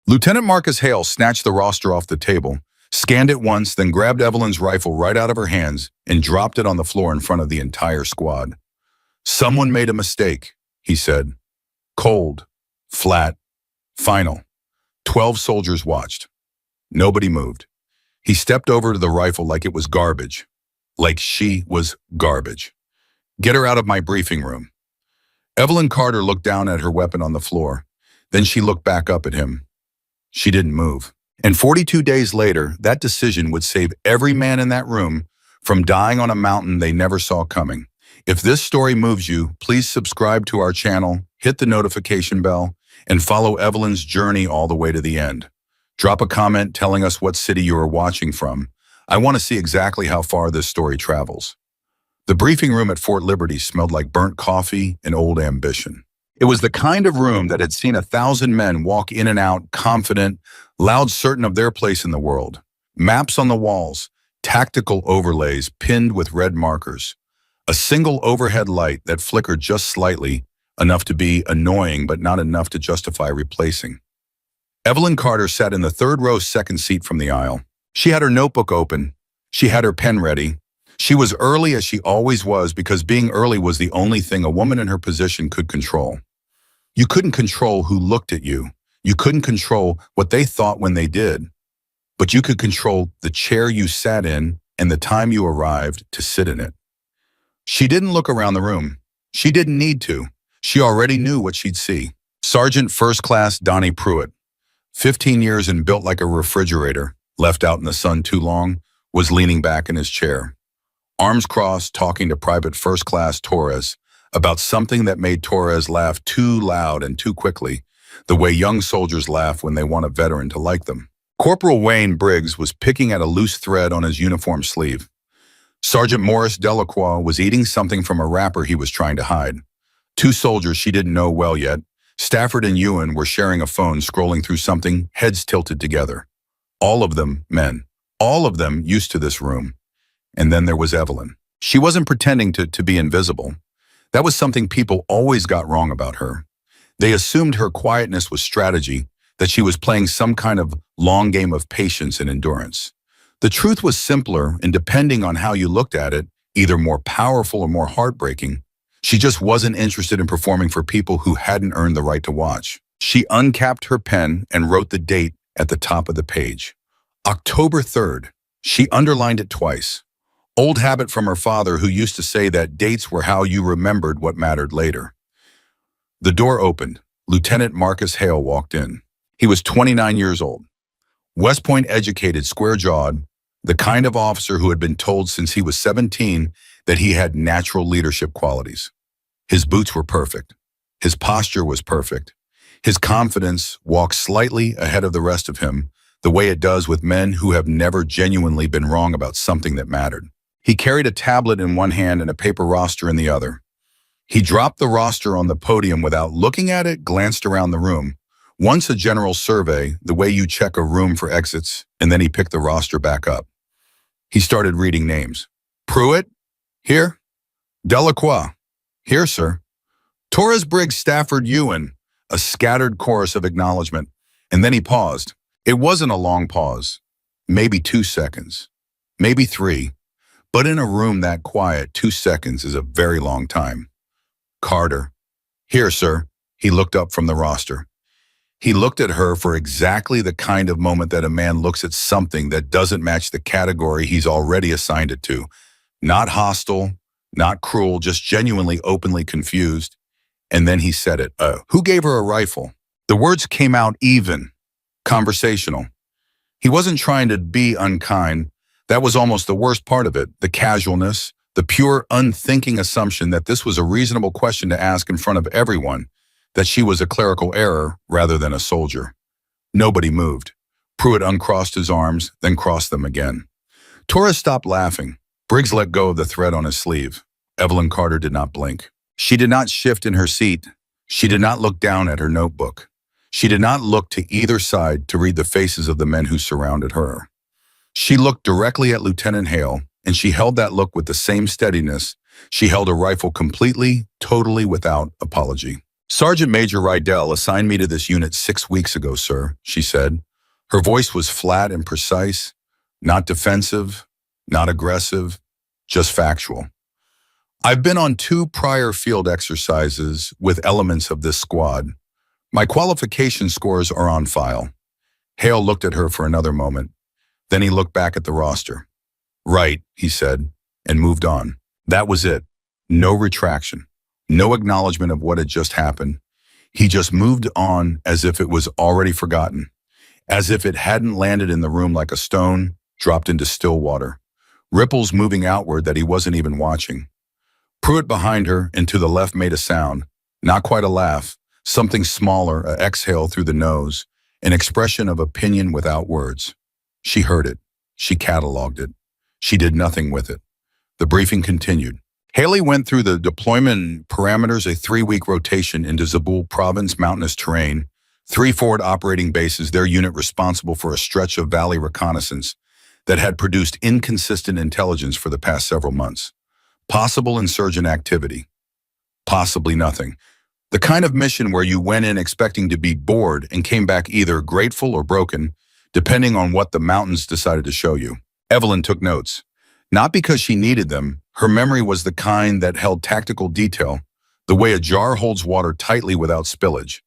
Lieutenant Marcus Hale snatched the roster off the table, scanned it once, then grabbed Evelyn's rifle right out of her hands and dropped it on the floor in front of the entire squad. "Someone made a mistake," he said. Cold, flat, final. 12 soldiers watched. Nobody moved. He stepped over to the rifle like it was garbage. Like she was garbage. "Get her out of my briefing room." Evelyn Carter looked down at her weapon on the floor. Then she looked back up at him. She didn't move. And 42 days later, that decision would save every man in that room from dying on a mountain they never saw coming. If this story moves you, please subscribe to our channel, hit the notification bell, and follow Evelyn's journey all the way to the end. Drop a comment telling us what city you are watching from. I want to see exactly how far this story travels. The briefing room at Fort Liberty smelled like burnt coffee and old ambition. It was the kind of room that had seen 1,000 men walk in and out, confident, loud, certain of their place in the world. Maps on the walls, tactical overlays pinned with red markers. A single overhead light that flickered just slightly, enough to be annoying but not enough to justify replacing. Evelyn Carter sat in the third row, second seat from the aisle. She had her notebook open. She had her pen ready. She was early as she always was because being early was the only thing a woman in her position could control. You couldn't control who looked at you. You couldn't control what they thought when they did. But you could control the chair you sat in and the time you arrived to sit in it. She didn't look around the room. She didn't need to. She already knew what she'd see. Sergeant First Class Donnie Pruitt, 15 years and built like a refrigerator, left out in the sun too long, was leaning back in his chair. Arms crossed, talking to Private First Class Torres about something that made Torres laugh too loud and too quickly, the way young soldiers laugh when they want a veteran to like them. Corporal Wayne Briggs was picking at a loose thread on his uniform sleeve. Sergeant Morris Delacroix was eating something from a wrapper he was trying to hide. Two soldiers she didn't know well yet, Stafford and Ewan, were sharing a phone, scrolling through something, heads tilted together. All of them men. All of them used to this room. And then there was Evelyn. She wasn't pretending to be invisible. That was something people always got wrong about her. They assumed her quietness was strategy, that she was playing some kind of long game of patience and endurance. The truth was simpler, and depending on how you looked at it, either more powerful or more heartbreaking. She just wasn't interested in performing for people who hadn't earned the right to watch. She uncapped her pen and wrote the date at the top of the page. October 3rd. She underlined it twice. Old habit from her father, who used to say that dates were how you remembered what mattered later. The door opened. Lieutenant Marcus Hale walked in. He was 29 years old. West Point educated, square-jawed, the kind of officer who had been told since he was 17 that he had natural leadership qualities. His boots were perfect. His posture was perfect. His confidence walked slightly ahead of the rest of him, the way it does with men who have never genuinely been wrong about something that mattered. He carried a tablet in one hand and a paper roster in the other. He dropped the roster on the podium without looking at it, glanced around the room. Once a general survey, the way you check a room for exits, and then he picked the roster back up. He started reading names. Pruitt? Here. Delacroix? Here, sir. Torres, Briggs, Stafford, Ewan. A scattered chorus of acknowledgement, and then he paused. It wasn't a long pause. Maybe 2 seconds. Maybe 3. But in a room that quiet, 2 seconds is a very long time. Carter. Here, sir. He looked up from the roster. He looked at her for exactly the kind of moment that a man looks at something that doesn't match the category he's already assigned it to. Not hostile, not cruel, just genuinely, openly confused. And then he said it. Who gave her a rifle? The words came out even, conversational. He wasn't trying to be unkind. That was almost the worst part of it, the casualness, the pure, unthinking assumption that this was a reasonable question to ask in front of everyone, that she was a clerical error rather than a soldier. Nobody moved. Pruitt uncrossed his arms, then crossed them again. Torres stopped laughing. Briggs let go of the thread on his sleeve. Evelyn Carter did not blink. She did not shift in her seat. She did not look down at her notebook. She did not look to either side to read the faces of the men who surrounded her. She looked directly at Lieutenant Hale, and she held that look with the same steadiness. She held a rifle completely, totally without apology. Sergeant Major Rydell assigned me to this unit 6 weeks ago, sir, she said. Her voice was flat and precise, not defensive, not aggressive, just factual. I've been on 2 prior field exercises with elements of this squad. My qualification scores are on file. Hale looked at her for another moment. Then he looked back at the roster. Right, he said, and moved on. That was it. No retraction. No acknowledgement of what had just happened. He just moved on as if it was already forgotten, as if it hadn't landed in the room like a stone dropped into still water, ripples moving outward that he wasn't even watching. Pruitt behind her and to the left made a sound, not quite a laugh, something smaller, an exhale through the nose, an expression of opinion without words. She heard it. She cataloged it. She did nothing with it. The briefing continued. Haley went through the deployment parameters, a 3-week rotation into Zabul province mountainous terrain, 3 forward operating bases, their unit responsible for a stretch of valley reconnaissance that had produced inconsistent intelligence for the past several months. Possible insurgent activity. Possibly nothing. The kind of mission where you went in expecting to be bored and came back either grateful or broken, depending on what the mountains decided to show you. Evelyn took notes. Not because she needed them, her memory was the kind that held tactical detail, the way a jar holds water tightly without spillage.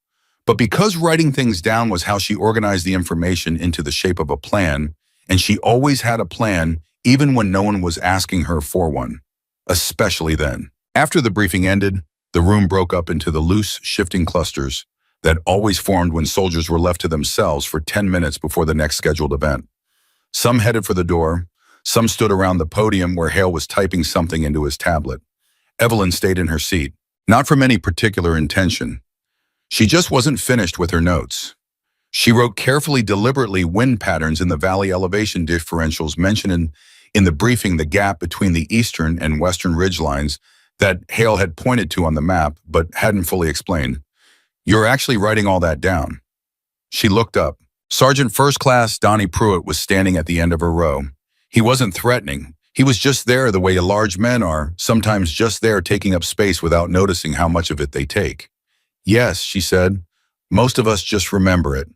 But because writing things down was how she organized the information into the shape of a plan, and she always had a plan even when no one was asking her for one, especially then. After the briefing ended, the room broke up into the loose, shifting clusters that always formed when soldiers were left to themselves for 10 minutes before the next scheduled event. Some headed for the door. Some stood around the podium where Hale was typing something into his tablet. Evelyn stayed in her seat, not from any particular intention. She just wasn't finished with her notes. She wrote carefully, deliberately wind patterns in the valley elevation differentials mentioned in the briefing, the gap between the eastern and western ridgelines that Hale had pointed to on the map but hadn't fully explained. You're actually writing all that down. She looked up. Sergeant First Class Donnie Pruitt was standing at the end of her row. He wasn't threatening. He was just there the way large men are, sometimes just there taking up space without noticing how much of it they take. Yes, she said. Most of us just remember it.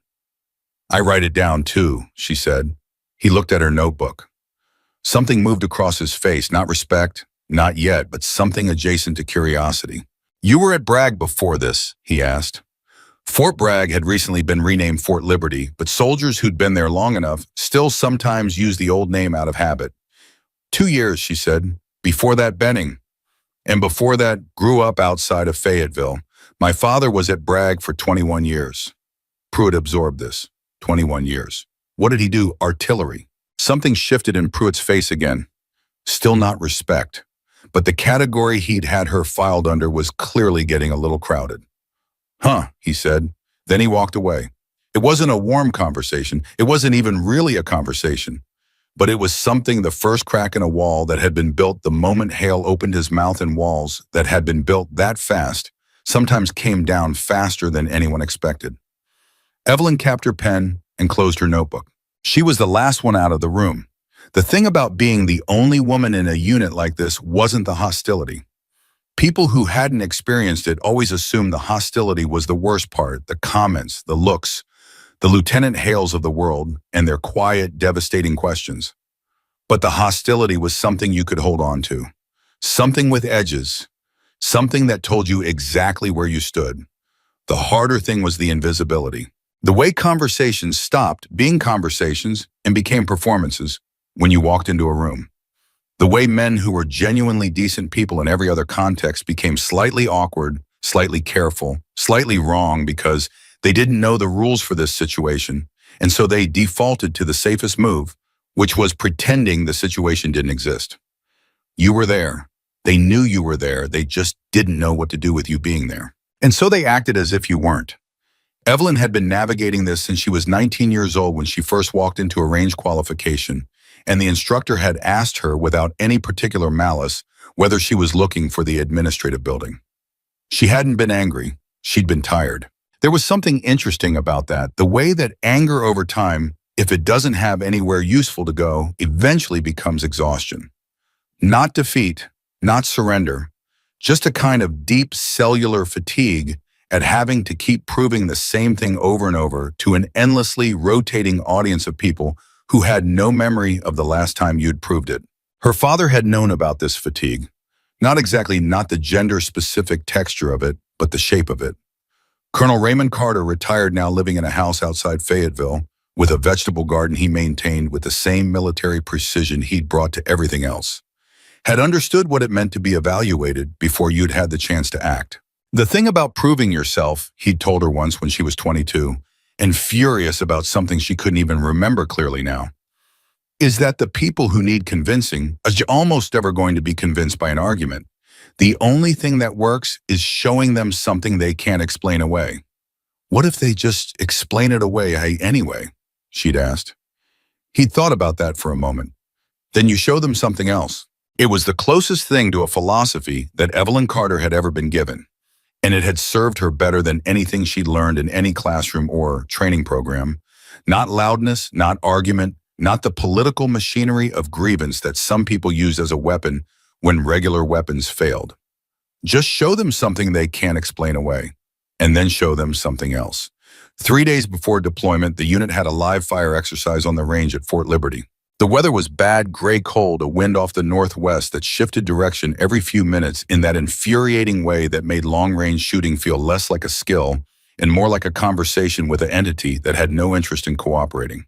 I write it down too, she said. He looked at her notebook. Something moved across his face, not respect, not yet, but something adjacent to curiosity. You were at Bragg before this, he asked. Fort Bragg had recently been renamed Fort Liberty, but soldiers who'd been there long enough still sometimes used the old name out of habit. 2 years, she said. Before that, Benning. And before that, grew up outside of Fayetteville. My father was at Bragg for 21 years. Pruitt absorbed this. 21 years. What did he do? Artillery. Something shifted in Pruitt's face again. Still not respect. But the category he'd had her filed under was clearly getting a little crowded. Huh, he said. Then he walked away. It wasn't a warm conversation. It wasn't even really a conversation. But it was something, the first crack in a wall that had been built the moment Hale opened his mouth, and walls that had been built that fast sometimes came down faster than anyone expected. Evelyn capped her pen and closed her notebook. She was the last one out of the room. The thing about being the only woman in a unit like this wasn't the hostility. People who hadn't experienced it always assumed the hostility was the worst part, the comments, the looks, the Lieutenant Hales of the world, and their quiet, devastating questions. But the hostility was something you could hold on to. Something with edges. Something that told you exactly where you stood. The harder thing was the invisibility. The way conversations stopped being conversations and became performances when you walked into a room. The way men who were genuinely decent people in every other context became slightly awkward, slightly careful, slightly wrong because they didn't know the rules for this situation, and so they defaulted to the safest move, which was pretending the situation didn't exist. You were there. They knew you were there. They just didn't know what to do with you being there. And so they acted as if you weren't. Evelyn had been navigating this since she was 19 years old when she first walked into a range qualification, and the instructor had asked her without any particular malice whether she was looking for the administrative building. She hadn't been angry. She'd been tired. There was something interesting about that, the way that anger over time, if it doesn't have anywhere useful to go, eventually becomes exhaustion. Not defeat, not surrender, just a kind of deep cellular fatigue at having to keep proving the same thing over and over to an endlessly rotating audience of people who had no memory of the last time you'd proved it. Her father had known about this fatigue. Not the gender-specific texture of it, but the shape of it. Colonel Raymond Carter, retired now living in a house outside Fayetteville, with a vegetable garden he maintained with the same military precision he'd brought to everything else, had understood what it meant to be evaluated before you'd had the chance to act. The thing about proving yourself, he'd told her once when she was 22, and furious about something she couldn't even remember clearly now, is that the people who need convincing are almost never going to be convinced by an argument. The only thing that works is showing them something they can't explain away. What if they just explain it away anyway? She'd asked. He'd thought about that for a moment. Then you show them something else. It was the closest thing to a philosophy that Evelyn Carter had ever been given, and it had served her better than anything she'd learned in any classroom or training program. Not loudness, not argument, not the political machinery of grievance that some people use as a weapon when regular weapons failed. Just show them something they can't explain away, and then show them something else. 3 days before deployment, the unit had a live fire exercise on the range at Fort Liberty. The weather was bad, gray cold, a wind off the northwest that shifted direction every few minutes in that infuriating way that made long-range shooting feel less like a skill and more like a conversation with an entity that had no interest in cooperating.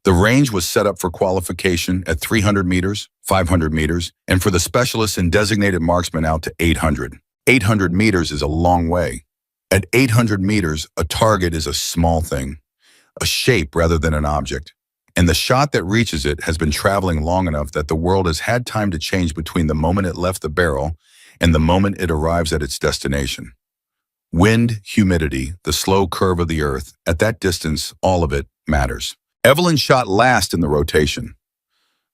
The range was set up for qualification at 300 meters, 500 meters, and for the specialists and designated marksmen out to 800. 800 meters is a long way. At 800 meters, a target is a small thing, a shape rather than an object. And the shot that reaches it has been traveling long enough that the world has had time to change between the moment it left the barrel and the moment it arrives at its destination. Wind, humidity, the slow curve of the earth, at that distance, all of it matters. Evelyn shot last in the rotation.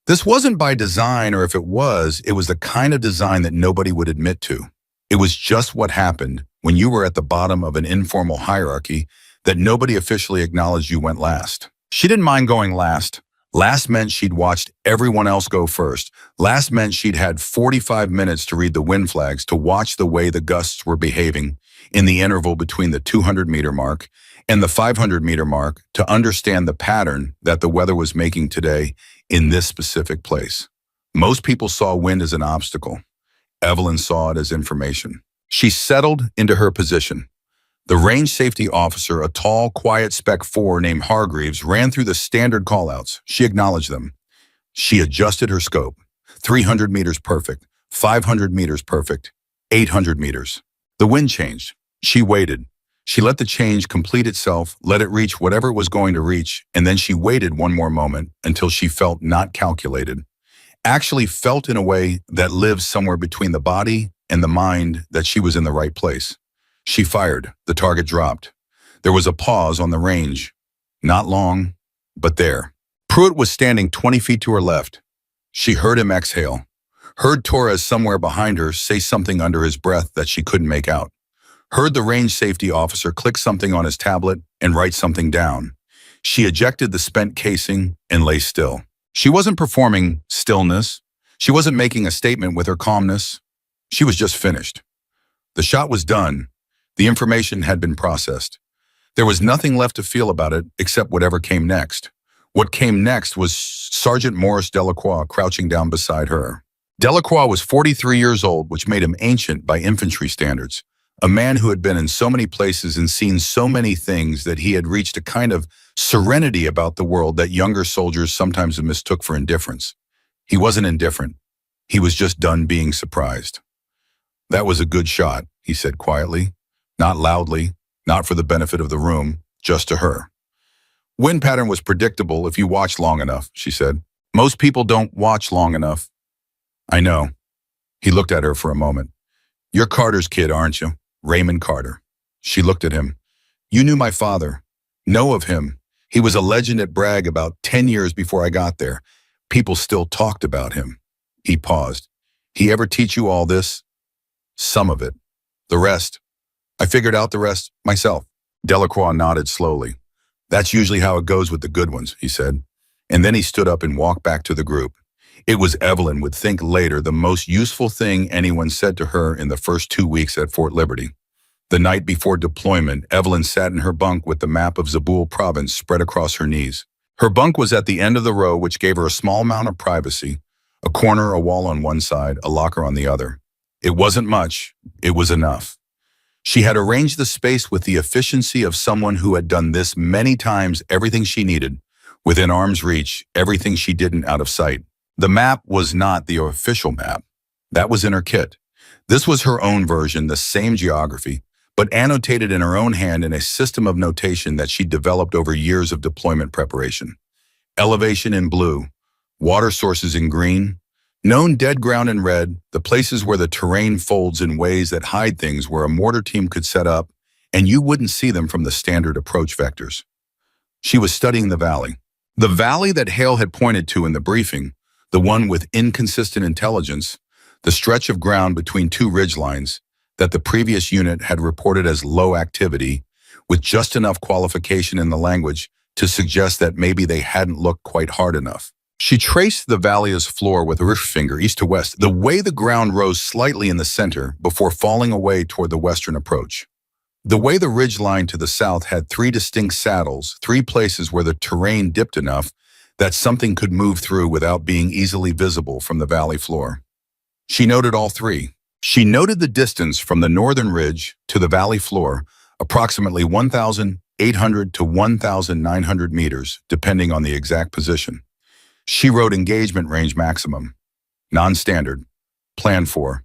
This wasn't by design, or if it was the kind of design that nobody would admit to. It was just what happened when you were at the bottom of an informal hierarchy that nobody officially acknowledged you went last. She didn't mind going last. Last meant she'd watched everyone else go first. Last meant she'd had 45 minutes to read the wind flags, to watch the way the gusts were behaving in the interval between the 200-meter mark and the 500-meter mark, to understand the pattern that the weather was making today in this specific place. Most people saw wind as an obstacle. Evelyn saw it as information. She settled into her position. The range safety officer, a tall, quiet Spec 4 named Hargreaves, ran through the standard callouts. She acknowledged them. She adjusted her scope. 300 meters perfect, 500 meters perfect, 800 meters. The wind changed. She waited. She let the change complete itself, let it reach whatever it was going to reach, and then she waited one more moment until she felt not calculated. Actually felt in a way that lives somewhere between the body and the mind that she was in the right place. She fired. The target dropped. There was a pause on the range. Not long, but there. Pruitt was standing 20 feet to her left. She heard him exhale. Heard Torres somewhere behind her say something under his breath that she couldn't make out. Heard the range safety officer click something on his tablet and write something down. She ejected the spent casing and lay still. She wasn't performing stillness. She wasn't making a statement with her calmness. She was just finished. The shot was done. The information had been processed. There was nothing left to feel about it except whatever came next. What came next was Sergeant Maurice Delacroix crouching down beside her. Delacroix was 43 years old, which made him ancient by infantry standards. A man who had been in so many places and seen so many things that he had reached a kind of serenity about the world that younger soldiers sometimes mistook for indifference. He wasn't indifferent. He was just done being surprised. "That was a good shot," he said quietly. Not loudly, not for the benefit of the room, just to her. "Wind pattern was predictable if you watched long enough," she said. "Most people don't watch long enough." "I know." He looked at her for a moment. "You're Carter's kid, aren't you? Raymond Carter." She looked at him. "You knew my father. Know of him. He was a legend at Bragg about 10 years before I got there. People still talked about him." He paused. "He ever teach you all this?" "Some of it. The rest. I figured out the rest myself." Delacroix nodded slowly. "That's usually how it goes with the good ones," he said. And then he stood up and walked back to the group. It was, Evelyn would think later, the most useful thing anyone said to her in the first 2 weeks at Fort Liberty. The night before deployment, Evelyn sat in her bunk with the map of Zabul province spread across her knees. Her bunk was at the end of the row, which gave her a small amount of privacy, a corner, a wall on one side, a locker on the other. It wasn't much, it was enough. She had arranged the space with the efficiency of someone who had done this many times, everything she needed, within arm's reach, everything she didn't out of sight. The map was not the official map. That was in her kit. This was her own version, the same geography, but annotated in her own hand in a system of notation that she developed over years of deployment preparation. Elevation in blue, water sources in green, known dead ground in red, the places where the terrain folds in ways that hide things where a mortar team could set up, and you wouldn't see them from the standard approach vectors. She was studying the valley. The valley that Hale had pointed to in the briefing, the one with inconsistent intelligence, the stretch of ground between two ridgelines that the previous unit had reported as low activity, with just enough qualification in the language to suggest that maybe they hadn't looked quite hard enough. She traced the valley's floor with her finger east to west, the way the ground rose slightly in the center before falling away toward the western approach. The way the ridgeline to the south had three distinct saddles, three places where the terrain dipped enough that something could move through without being easily visible from the valley floor. She noted all three. She noted the distance from the northern ridge to the valley floor, approximately 1,800 to 1,900 meters, depending on the exact position. She wrote engagement range maximum, non-standard, plan for.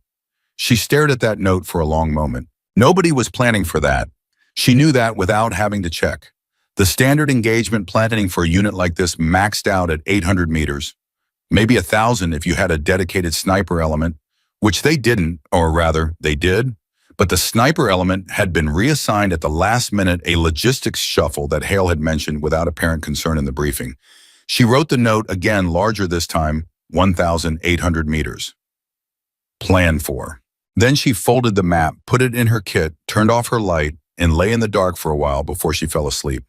She stared at that note for a long moment. Nobody was planning for that. She knew that without having to check. The standard engagement planning for a unit like this maxed out at 800 meters, maybe 1,000 if you had a dedicated sniper element, which they didn't, or rather, they did, but the sniper element had been reassigned at the last minute, a logistics shuffle that Hale had mentioned without apparent concern in the briefing. She wrote the note again, larger this time, 1,800 meters. Plan for. Then she folded the map, put it in her kit, turned off her light, and lay in the dark for a while before she fell asleep.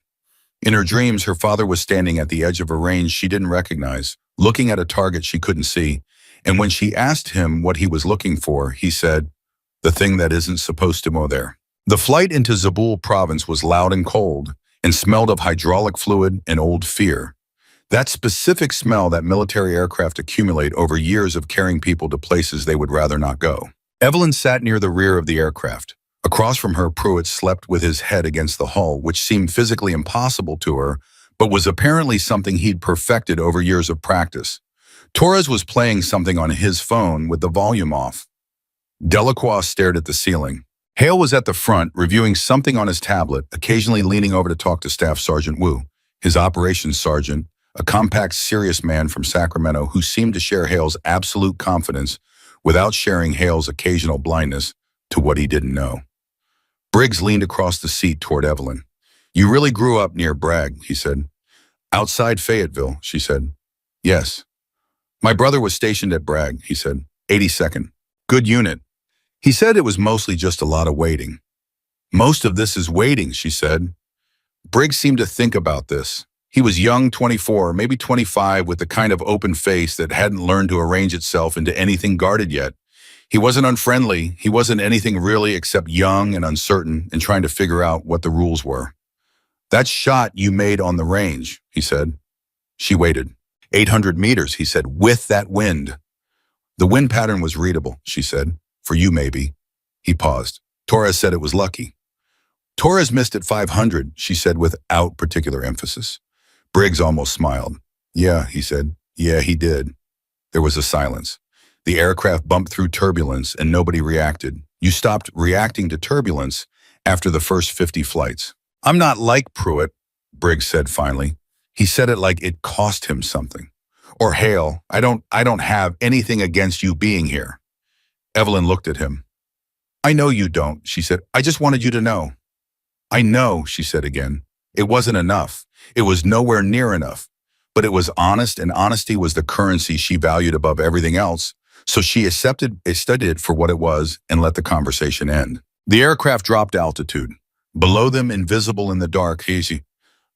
In her dreams, her father was standing at the edge of a range she didn't recognize, looking at a target she couldn't see, and when she asked him what he was looking for, he said, "The thing that isn't supposed to go there." The flight into Zabul province was loud and cold, and smelled of hydraulic fluid and old fear. That specific smell that military aircraft accumulate over years of carrying people to places they would rather not go. Evelyn sat near the rear of the aircraft. Across from her, Pruitt slept with his head against the hull, which seemed physically impossible to her, but was apparently something he'd perfected over years of practice. Torres was playing something on his phone with the volume off. Delacroix stared at the ceiling. Hale was at the front, reviewing something on his tablet, occasionally leaning over to talk to Staff Sergeant Wu, his operations sergeant, a compact, serious man from Sacramento who seemed to share Hale's absolute confidence without sharing Hale's occasional blindness to what he didn't know. Briggs leaned across the seat toward Evelyn. "You really grew up near Bragg," he said. "Outside Fayetteville," she said. "Yes." "My brother was stationed at Bragg," he said. 82nd. "Good unit." He said it was mostly just a lot of waiting. "Most of this is waiting," she said. Briggs seemed to think about this. He was young, 24, maybe 25, with the kind of open face that hadn't learned to arrange itself into anything guarded yet. He wasn't unfriendly. He wasn't anything really except young and uncertain and trying to figure out what the rules were. "That shot you made on the range," he said. She waited. 800 meters, he said, "with that wind." "The wind pattern was readable," she said. "For you, maybe." He paused. "Torres said it was lucky." "Torres missed at 500, she said without particular emphasis. Briggs almost smiled. "Yeah," he said. "Yeah, he did." There was a silence. The aircraft bumped through turbulence and nobody reacted. You stopped reacting to turbulence after the first 50 flights. "I'm not like Pruitt," Briggs said finally. He said it like it cost him something. "Or Hale, I don't have anything against you being here." Evelyn looked at him. "I know you don't," she said. "I just wanted you to know." "I know," she said again. It wasn't enough. It was nowhere near enough. But it was honest, and honesty was the currency she valued above everything else. So she studied it for what it was and let the conversation end. The aircraft dropped altitude. Below them, invisible in the dark, hazy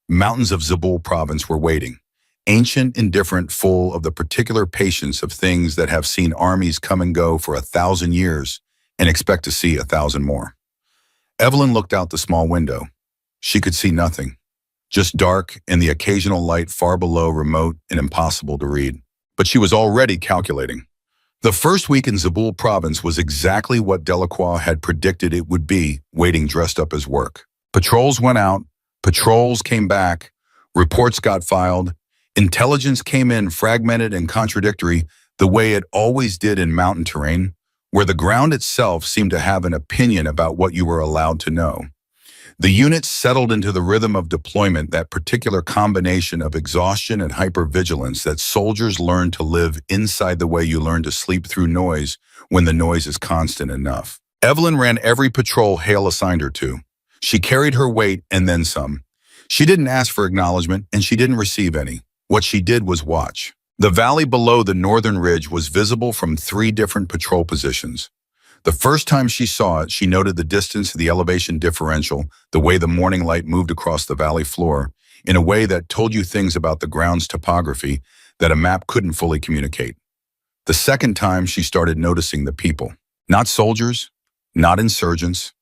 mountains of Zabul province were waiting. Ancient, indifferent, full of the particular patience of things that have seen armies come and go for 1,000 years and expect to see 1,000 more. Evelyn looked out the small window. She could see nothing, just dark and the occasional light far below, remote and impossible to read. But she was already calculating. The first week in Zabul province was exactly what Delacroix had predicted it would be, waiting dressed up as work. Patrols went out, patrols came back, reports got filed, intelligence came in fragmented and contradictory the way it always did in mountain terrain, where the ground itself seemed to have an opinion about what you were allowed to know. The units settled into the rhythm of deployment, that particular combination of exhaustion and hypervigilance that soldiers learn to live inside the way you learn to sleep through noise when the noise is constant enough. Evelyn ran every patrol Hale assigned her to. She carried her weight and then some. She didn't ask for acknowledgement and she didn't receive any. What she did was watch. The valley below the northern ridge was visible from 3 different patrol positions. The first time she saw it, she noted the distance, the elevation differential, the way the morning light moved across the valley floor, in a way that told you things about the ground's topography that a map couldn't fully communicate. The second time, she started noticing the people. Not soldiers, not insurgents,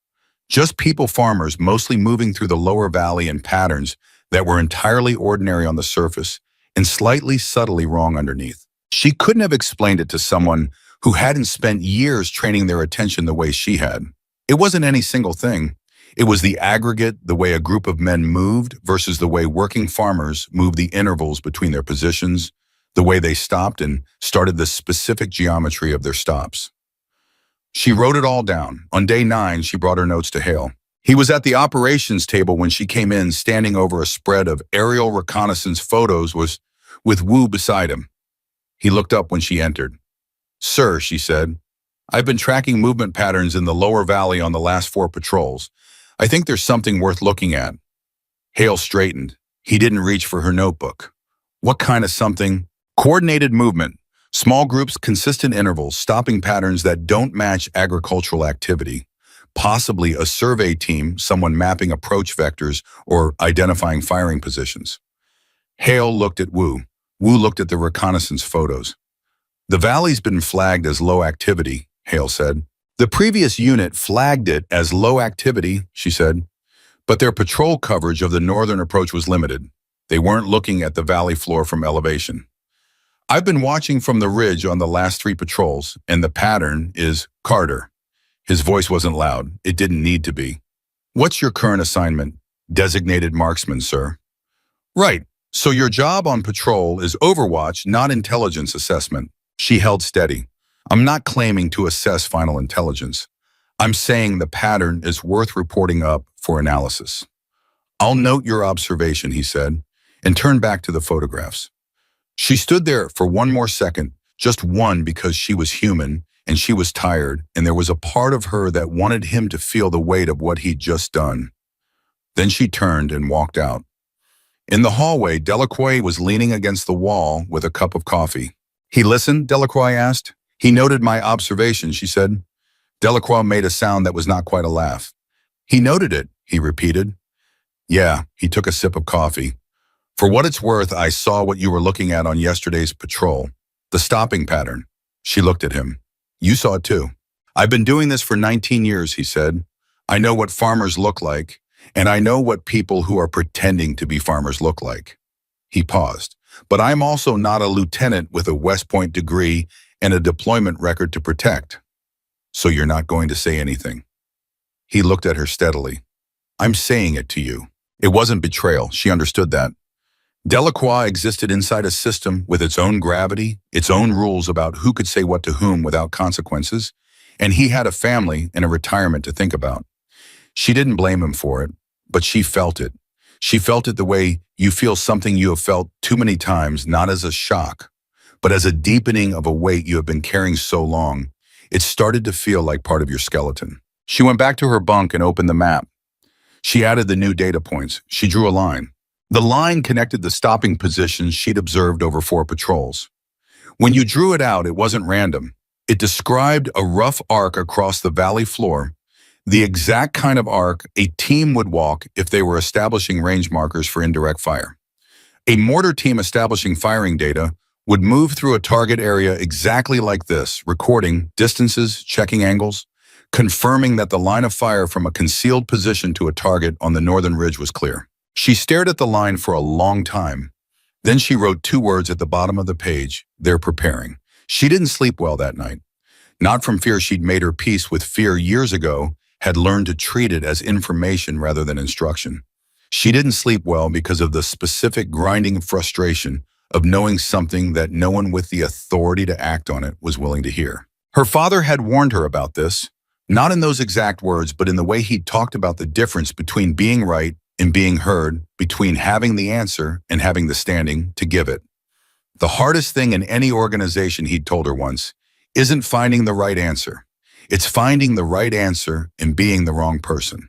just people farmers mostly moving through the lower valley in patterns that were entirely ordinary on the surface and slightly subtly wrong underneath. She couldn't have explained it to someone who hadn't spent years training their attention the way she had. It wasn't any single thing. It was the aggregate, the way a group of men moved versus the way working farmers moved the intervals between their positions, the way they stopped and started the specific geometry of their stops. She wrote it all down. On day 9, she brought her notes to Hale. He was at the operations table when she came in, standing over a spread of aerial reconnaissance photos with Wu beside him. He looked up when she entered. "Sir," she said, "I've been tracking movement patterns in the lower valley on the last 4 patrols. I think there's something worth looking at." Hale straightened. He didn't reach for her notebook. "What kind of something?" "Coordinated movement. Small groups, consistent intervals, stopping patterns that don't match agricultural activity. Possibly a survey team, someone mapping approach vectors or identifying firing positions." Hale looked at Wu. Wu looked at the reconnaissance photos. "The valley's been flagged as low activity," Hale said. "The previous unit flagged it as low activity," she said. "But their patrol coverage of the northern approach was limited. They weren't looking at the valley floor from elevation. I've been watching from the ridge on the last 3 patrols, and the pattern is Carter." His voice wasn't loud. It didn't need to be. "What's your current assignment?" "Designated marksman, sir." "Right. So your job on patrol is overwatch, not intelligence assessment." She held steady. "I'm not claiming to assess final intelligence. I'm saying the pattern is worth reporting up for analysis." "I'll note your observation," he said, and turned back to the photographs. She stood there for one more second, just one, because she was human and she was tired, and there was a part of her that wanted him to feel the weight of what he'd just done. Then she turned and walked out. In the hallway, Delacroix was leaning against the wall with a cup of coffee. "He listened?" Delacroix asked. "He noted my observation," she said. Delacroix made a sound that was not quite a laugh. "He noted it," he repeated. "Yeah," he took a sip of coffee. "For what it's worth, I saw what you were looking at on yesterday's patrol. The stopping pattern." She looked at him. "You saw it too." "I've been doing this for 19 years, he said. "I know what farmers look like, and I know what people who are pretending to be farmers look like." He paused. "But I'm also not a lieutenant with a West Point degree and a deployment record to protect." "So you're not going to say anything?" He looked at her steadily. "I'm saying it to you." It wasn't betrayal. She understood that. Delacroix existed inside a system with its own gravity, its own rules about who could say what to whom without consequences, and he had a family and a retirement to think about. She didn't blame him for it, but she felt it. She felt it the way you feel something you have felt too many times, not as a shock, but as a deepening of a weight you have been carrying so long. It started to feel like part of your skeleton. She went back to her bunk and opened the map. She added the new data points. She drew a line. The line connected the stopping positions she'd observed over 4 patrols. When you drew it out, it wasn't random. It described a rough arc across the valley floor, the exact kind of arc a team would walk if they were establishing range markers for indirect fire. A mortar team establishing firing data would move through a target area exactly like this, recording distances, checking angles. confirming that the line of fire from a concealed position to a target on the northern ridge was clear. She stared at the line for a long time. Then she wrote 2 words at the bottom of the page: "They're preparing." She didn't sleep well that night. Not from fear. She'd made her peace with fear years ago, had learned to treat it as information rather than instruction. She didn't sleep well because of the specific grinding frustration of knowing something that no one with the authority to act on it was willing to hear. Her father had warned her about this, not in those exact words, but in the way he'd talked about the difference between being right and being heard, between having the answer and having the standing to give it. The hardest thing in any organization, he'd told her once, isn't finding the right answer. It's finding the right answer and being the wrong person.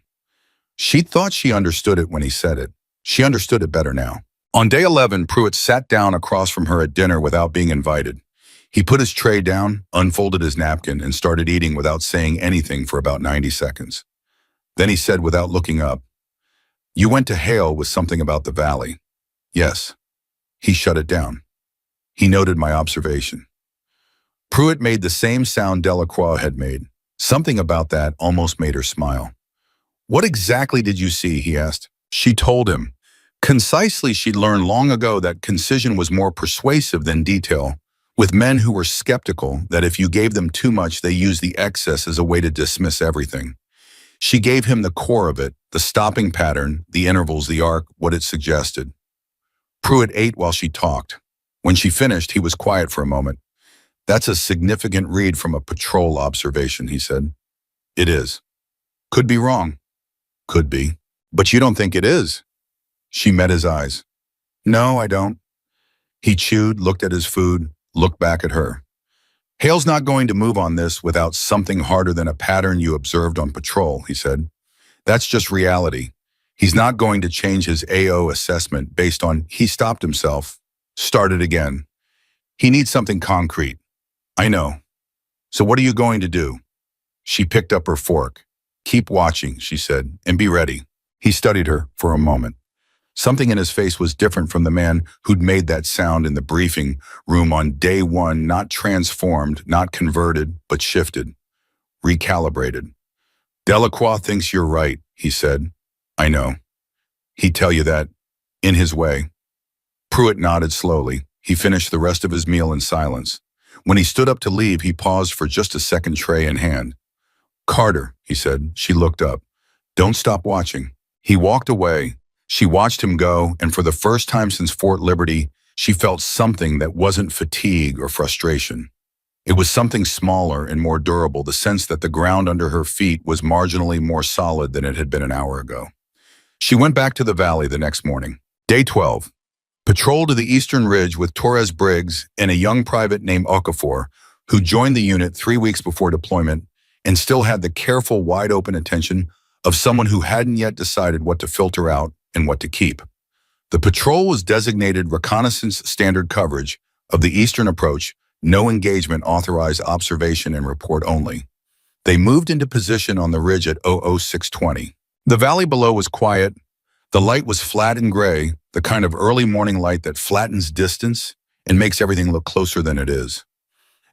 She thought she understood it when he said it. She understood it better now. On day 11, Pruitt sat down across from her at dinner without being invited. He put his tray down, unfolded his napkin, and started eating without saying anything for about 90 seconds. Then he said without looking up, "You went to Hale with something about the valley." "Yes." He shut it down. He noted my observation. Pruitt made the same sound Delacroix had made. Something about that almost made her smile. "What exactly did you see?" he asked. She told him. Concisely, she'd learned long ago that concision was more persuasive than detail, with men who were skeptical that if you gave them too much, they used the excess as a way to dismiss everything. She gave him the core of it, the stopping pattern, the intervals, the arc, what it suggested. Pruitt ate while she talked. When she finished, he was quiet for a moment. "That's a significant read from a patrol observation," he said. "It is. Could be wrong." "Could be. But you don't think it is?" She met his eyes. "No, I don't." He chewed, looked at his food, looked back at her. "Hale's not going to move on this without something harder than a pattern you observed on patrol," he said. "That's just reality. He's not going to change his AO assessment based on..." He stopped himself, started again. "He needs something concrete." "I know. So what are you going to do?" She picked up her fork. "Keep watching," she said, "and be ready." He studied her for a moment. Something in his face was different from the man who'd made that sound in the briefing room on day 1, not transformed, not converted, but shifted, recalibrated. "Delacroix thinks you're right," he said. "I know. He'd tell you that, in his way." Pruitt nodded slowly. He finished the rest of his meal in silence. When he stood up to leave, he paused for just a second, tray in hand. "Carter," he said. She looked up. "Don't stop watching." He walked away. She watched him go, and for the first time since Fort Liberty, she felt something that wasn't fatigue or frustration. It was something smaller and more durable, the sense that the ground under her feet was marginally more solid than it had been an hour ago. She went back to the valley the next morning. Day 12. Patrol to the eastern ridge with Torres Briggs and a young private named Okafor, who joined the unit 3 weeks before deployment and still had the careful, wide-open attention of someone who hadn't yet decided what to filter out and what to keep. The patrol was designated reconnaissance standard coverage of the eastern approach, no engagement, authorized observation and report only. They moved into position on the ridge at 00620. The valley below was quiet. The light was flat and gray, the kind of early morning light that flattens distance and makes everything look closer than it is.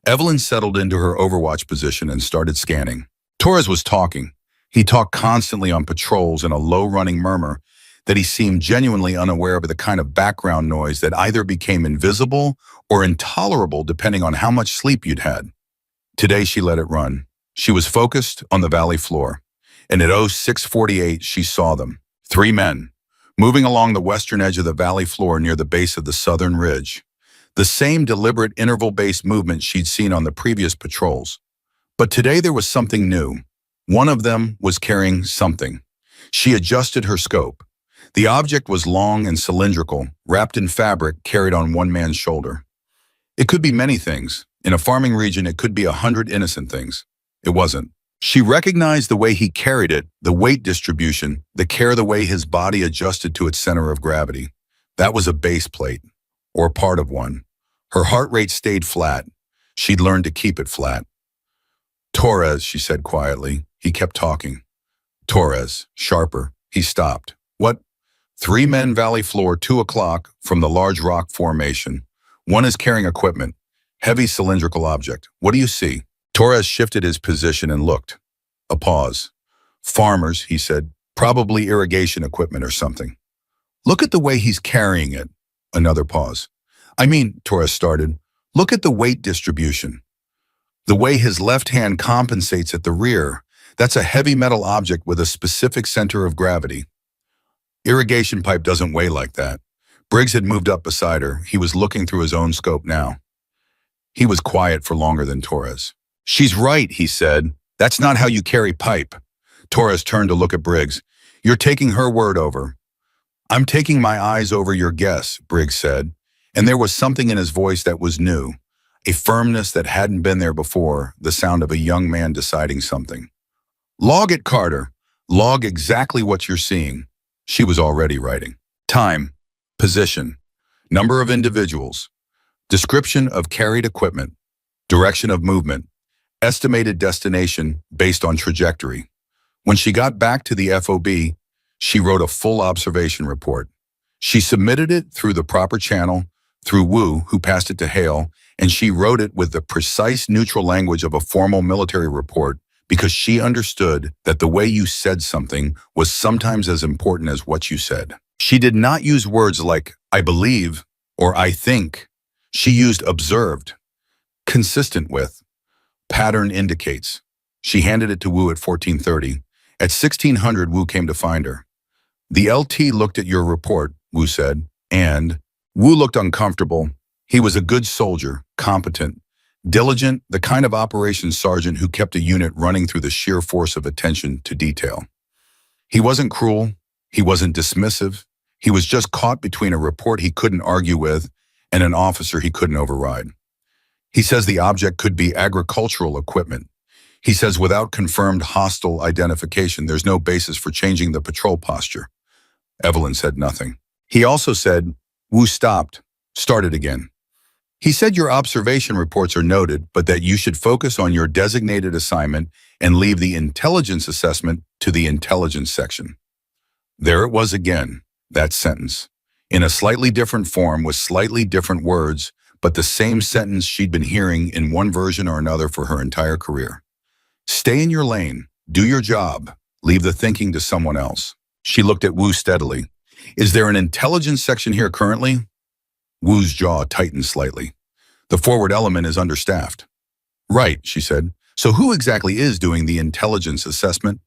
Evelyn settled into her overwatch position and started scanning. Torres was talking. He talked constantly on patrols in a low-running murmur that he seemed genuinely unaware of the kind of background noise that either became invisible or intolerable depending on how much sleep you'd had. Today she let it run. She was focused on the valley floor, and at 0648 she saw them. 3 men, moving along the western edge of the valley floor near the base of the southern ridge. The same deliberate interval-based movement she'd seen on the previous patrols. But today there was something new. One of them was carrying something. She adjusted her scope. The object was long and cylindrical, wrapped in fabric, carried on one man's shoulder. It could be many things. In a farming region, it could be 100 innocent things. It wasn't. She recognized the way he carried it, the weight distribution, the care, the way his body adjusted to its center of gravity. That was a base plate, or part of one. Her heart rate stayed flat. She'd learned to keep it flat. "Torres," she said quietly. He kept talking. "Torres," sharper. He stopped. "What?" 3 men, valley floor, 2 o'clock, from the large rock formation. One is carrying equipment, heavy cylindrical object. "What do you see?" Torres shifted his position and looked. A pause. Farmers, he said, probably irrigation equipment or something. Look at the way he's carrying it. Another pause. I mean, Torres started, look at the weight distribution. The way his left hand compensates at the rear. That's a heavy metal object with a specific center of gravity. Irrigation pipe doesn't weigh like that. Briggs had moved up beside her. He was looking through his own scope now. He was quiet for longer than Torres. She's right, he said. That's not how you carry pipe. Torres turned to look at Briggs. You're taking her word over. I'm taking my eyes over your guess, Briggs said, and there was something in his voice that was new, a firmness that hadn't been there before, the sound of a young man deciding something. Log it, Carter. Log exactly what you're seeing. She was already writing. Time, position, number of individuals, description of carried equipment, direction of movement, estimated destination based on trajectory. When she got back to the FOB, she wrote a full observation report. She submitted it through the proper channel, through Wu, who passed it to Hale, and she wrote it with the precise neutral language of a formal military report because she understood that the way you said something was sometimes as important as what you said. She did not use words like, I believe, or I think. She used observed, consistent with, pattern indicates. She handed it to Wu at 1430. At 1600, Wu came to find her. The LT looked at your report, Wu said, and Wu looked uncomfortable. He was a good soldier, competent, diligent, the kind of operations sergeant who kept a unit running through the sheer force of attention to detail. He wasn't cruel. He wasn't dismissive. He was just caught between a report he couldn't argue with and an officer he couldn't override. He says the object could be agricultural equipment. He says without confirmed hostile identification, there's no basis for changing the patrol posture. Evelyn said nothing. He also said, Wu stopped, started again. He said your observation reports are noted, but that you should focus on your designated assignment and leave the intelligence assessment to the intelligence section. There it was again, that sentence, in a slightly different form with slightly different words, but the same sentence she'd been hearing in one version or another for her entire career. Stay in your lane, do your job, leave the thinking to someone else. She looked at Wu steadily. Is there an intelligence section here currently? Wu's jaw tightened slightly. The forward element is understaffed. Right, she said. So who exactly is doing the intelligence assessment?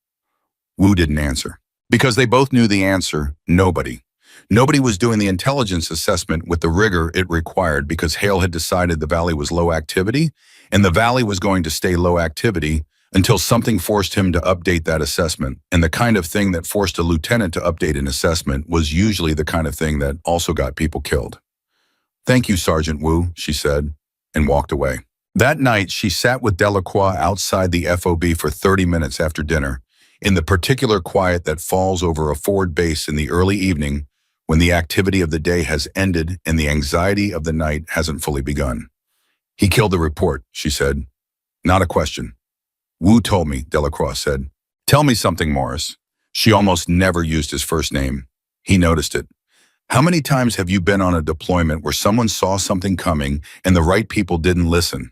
Wu didn't answer. Because they both knew the answer, nobody. Nobody was doing the intelligence assessment with the rigor it required because Hale had decided the valley was low activity, and the valley was going to stay low activity until something forced him to update that assessment. And the kind of thing that forced a lieutenant to update an assessment was usually the kind of thing that also got people killed. Thank you, Sergeant Wu, she said, and walked away. That night, she sat with Delacroix outside the FOB for 30 minutes after dinner, in the particular quiet that falls over a forward base in the early evening when the activity of the day has ended and the anxiety of the night hasn't fully begun. He killed the report, she said. Not a question. Wu told me, Delacroix said. Tell me something, Morris. She almost never used his first name. He noticed it. How many times have you been on a deployment where someone saw something coming and the right people didn't listen?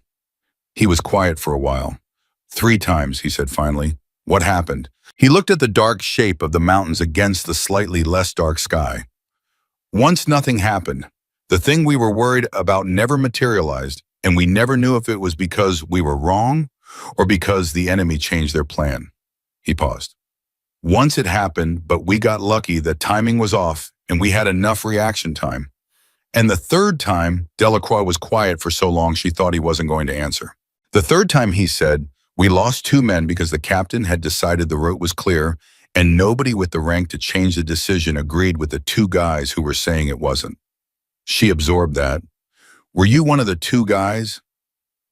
He was quiet for a while. 3 times, he said finally. What happened? He looked at the dark shape of the mountains against the slightly less dark sky. Once nothing happened. The thing we were worried about never materialized, and we never knew if it was because we were wrong or because the enemy changed their plan. He paused. Once it happened, but we got lucky that timing was off and we had enough reaction time. And the 3rd time, Delacroix was quiet for so long she thought he wasn't going to answer. The 3rd time he said, we lost 2 men because the captain had decided the route was clear and nobody with the rank to change the decision agreed with the 2 guys who were saying it wasn't. She absorbed that. Were you one of the 2 guys?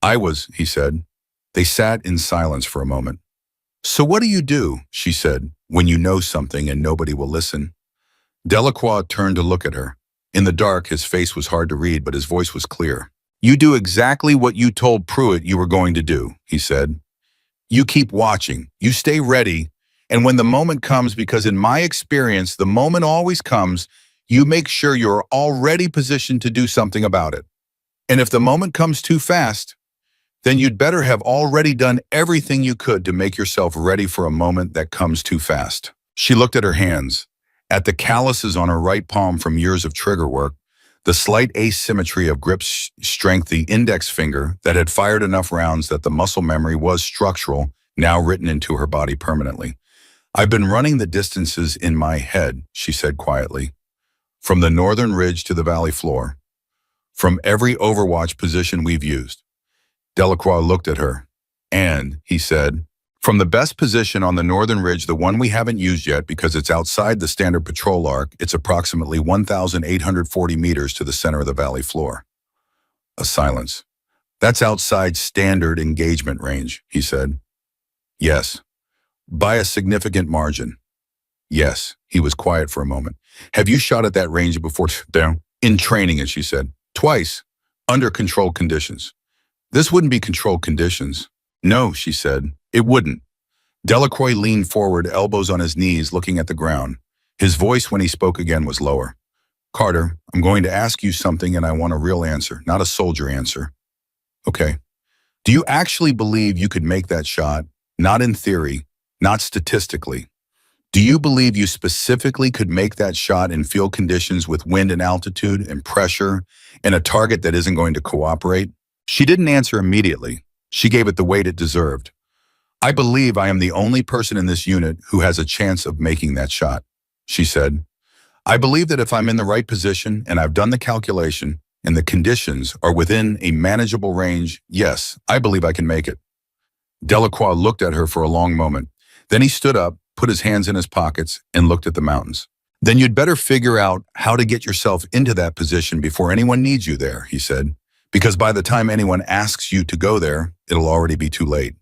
I was, he said. They sat in silence for a moment. So what do, she said, when you know something and nobody will listen? Delacroix turned to look at her. In the dark, his face was hard to read, but his voice was clear. You do exactly what you told Pruitt you were going to do, he said. You keep watching, you stay ready, and when the moment comes, because in my experience, the moment always comes, you make sure you're already positioned to do something about it. And if the moment comes too fast, Then you'd better have already done everything you could to make yourself ready for a moment that comes too fast. She looked at her hands, at the calluses on her right palm from years of trigger work, the slight asymmetry of grip strength, the index finger that had fired enough rounds that the muscle memory was structural, now written into her body permanently. I've been running the distances in my head, she said quietly, from the northern ridge to the valley floor, from every overwatch position we've used. Delacroix looked at her, and, he said, from the best position on the northern ridge, the one we haven't used yet because it's outside the standard patrol arc, it's approximately 1,840 meters to the center of the valley floor. A silence. That's outside standard engagement range, he said. Yes. By a significant margin. Yes. He was quiet for a moment. Have you shot at that range before? Down. In training, as she said. Twice. Under controlled conditions. This wouldn't be controlled conditions. No, she said. It wouldn't. Delacroix leaned forward, elbows on his knees, looking at the ground. His voice, when he spoke again, was lower. Carter, I'm going to ask you something and I want a real answer, not a soldier answer. Okay. Do you actually believe you could make that shot? Not in theory, not statistically. Do you believe you specifically could make that shot in field conditions with wind and altitude and pressure and a target that isn't going to cooperate? She didn't answer immediately. She gave it the weight it deserved. I believe I am the only person in this unit who has a chance of making that shot, she said. I believe that if I'm in the right position and I've done the calculation and the conditions are within a manageable range, yes, I believe I can make it. Delacroix looked at her for a long moment. Then he stood up, put his hands in his pockets, and looked at the mountains. Then you'd better figure out how to get yourself into that position before anyone needs you there, he said, because by the time anyone asks you to go there, it'll already be too late.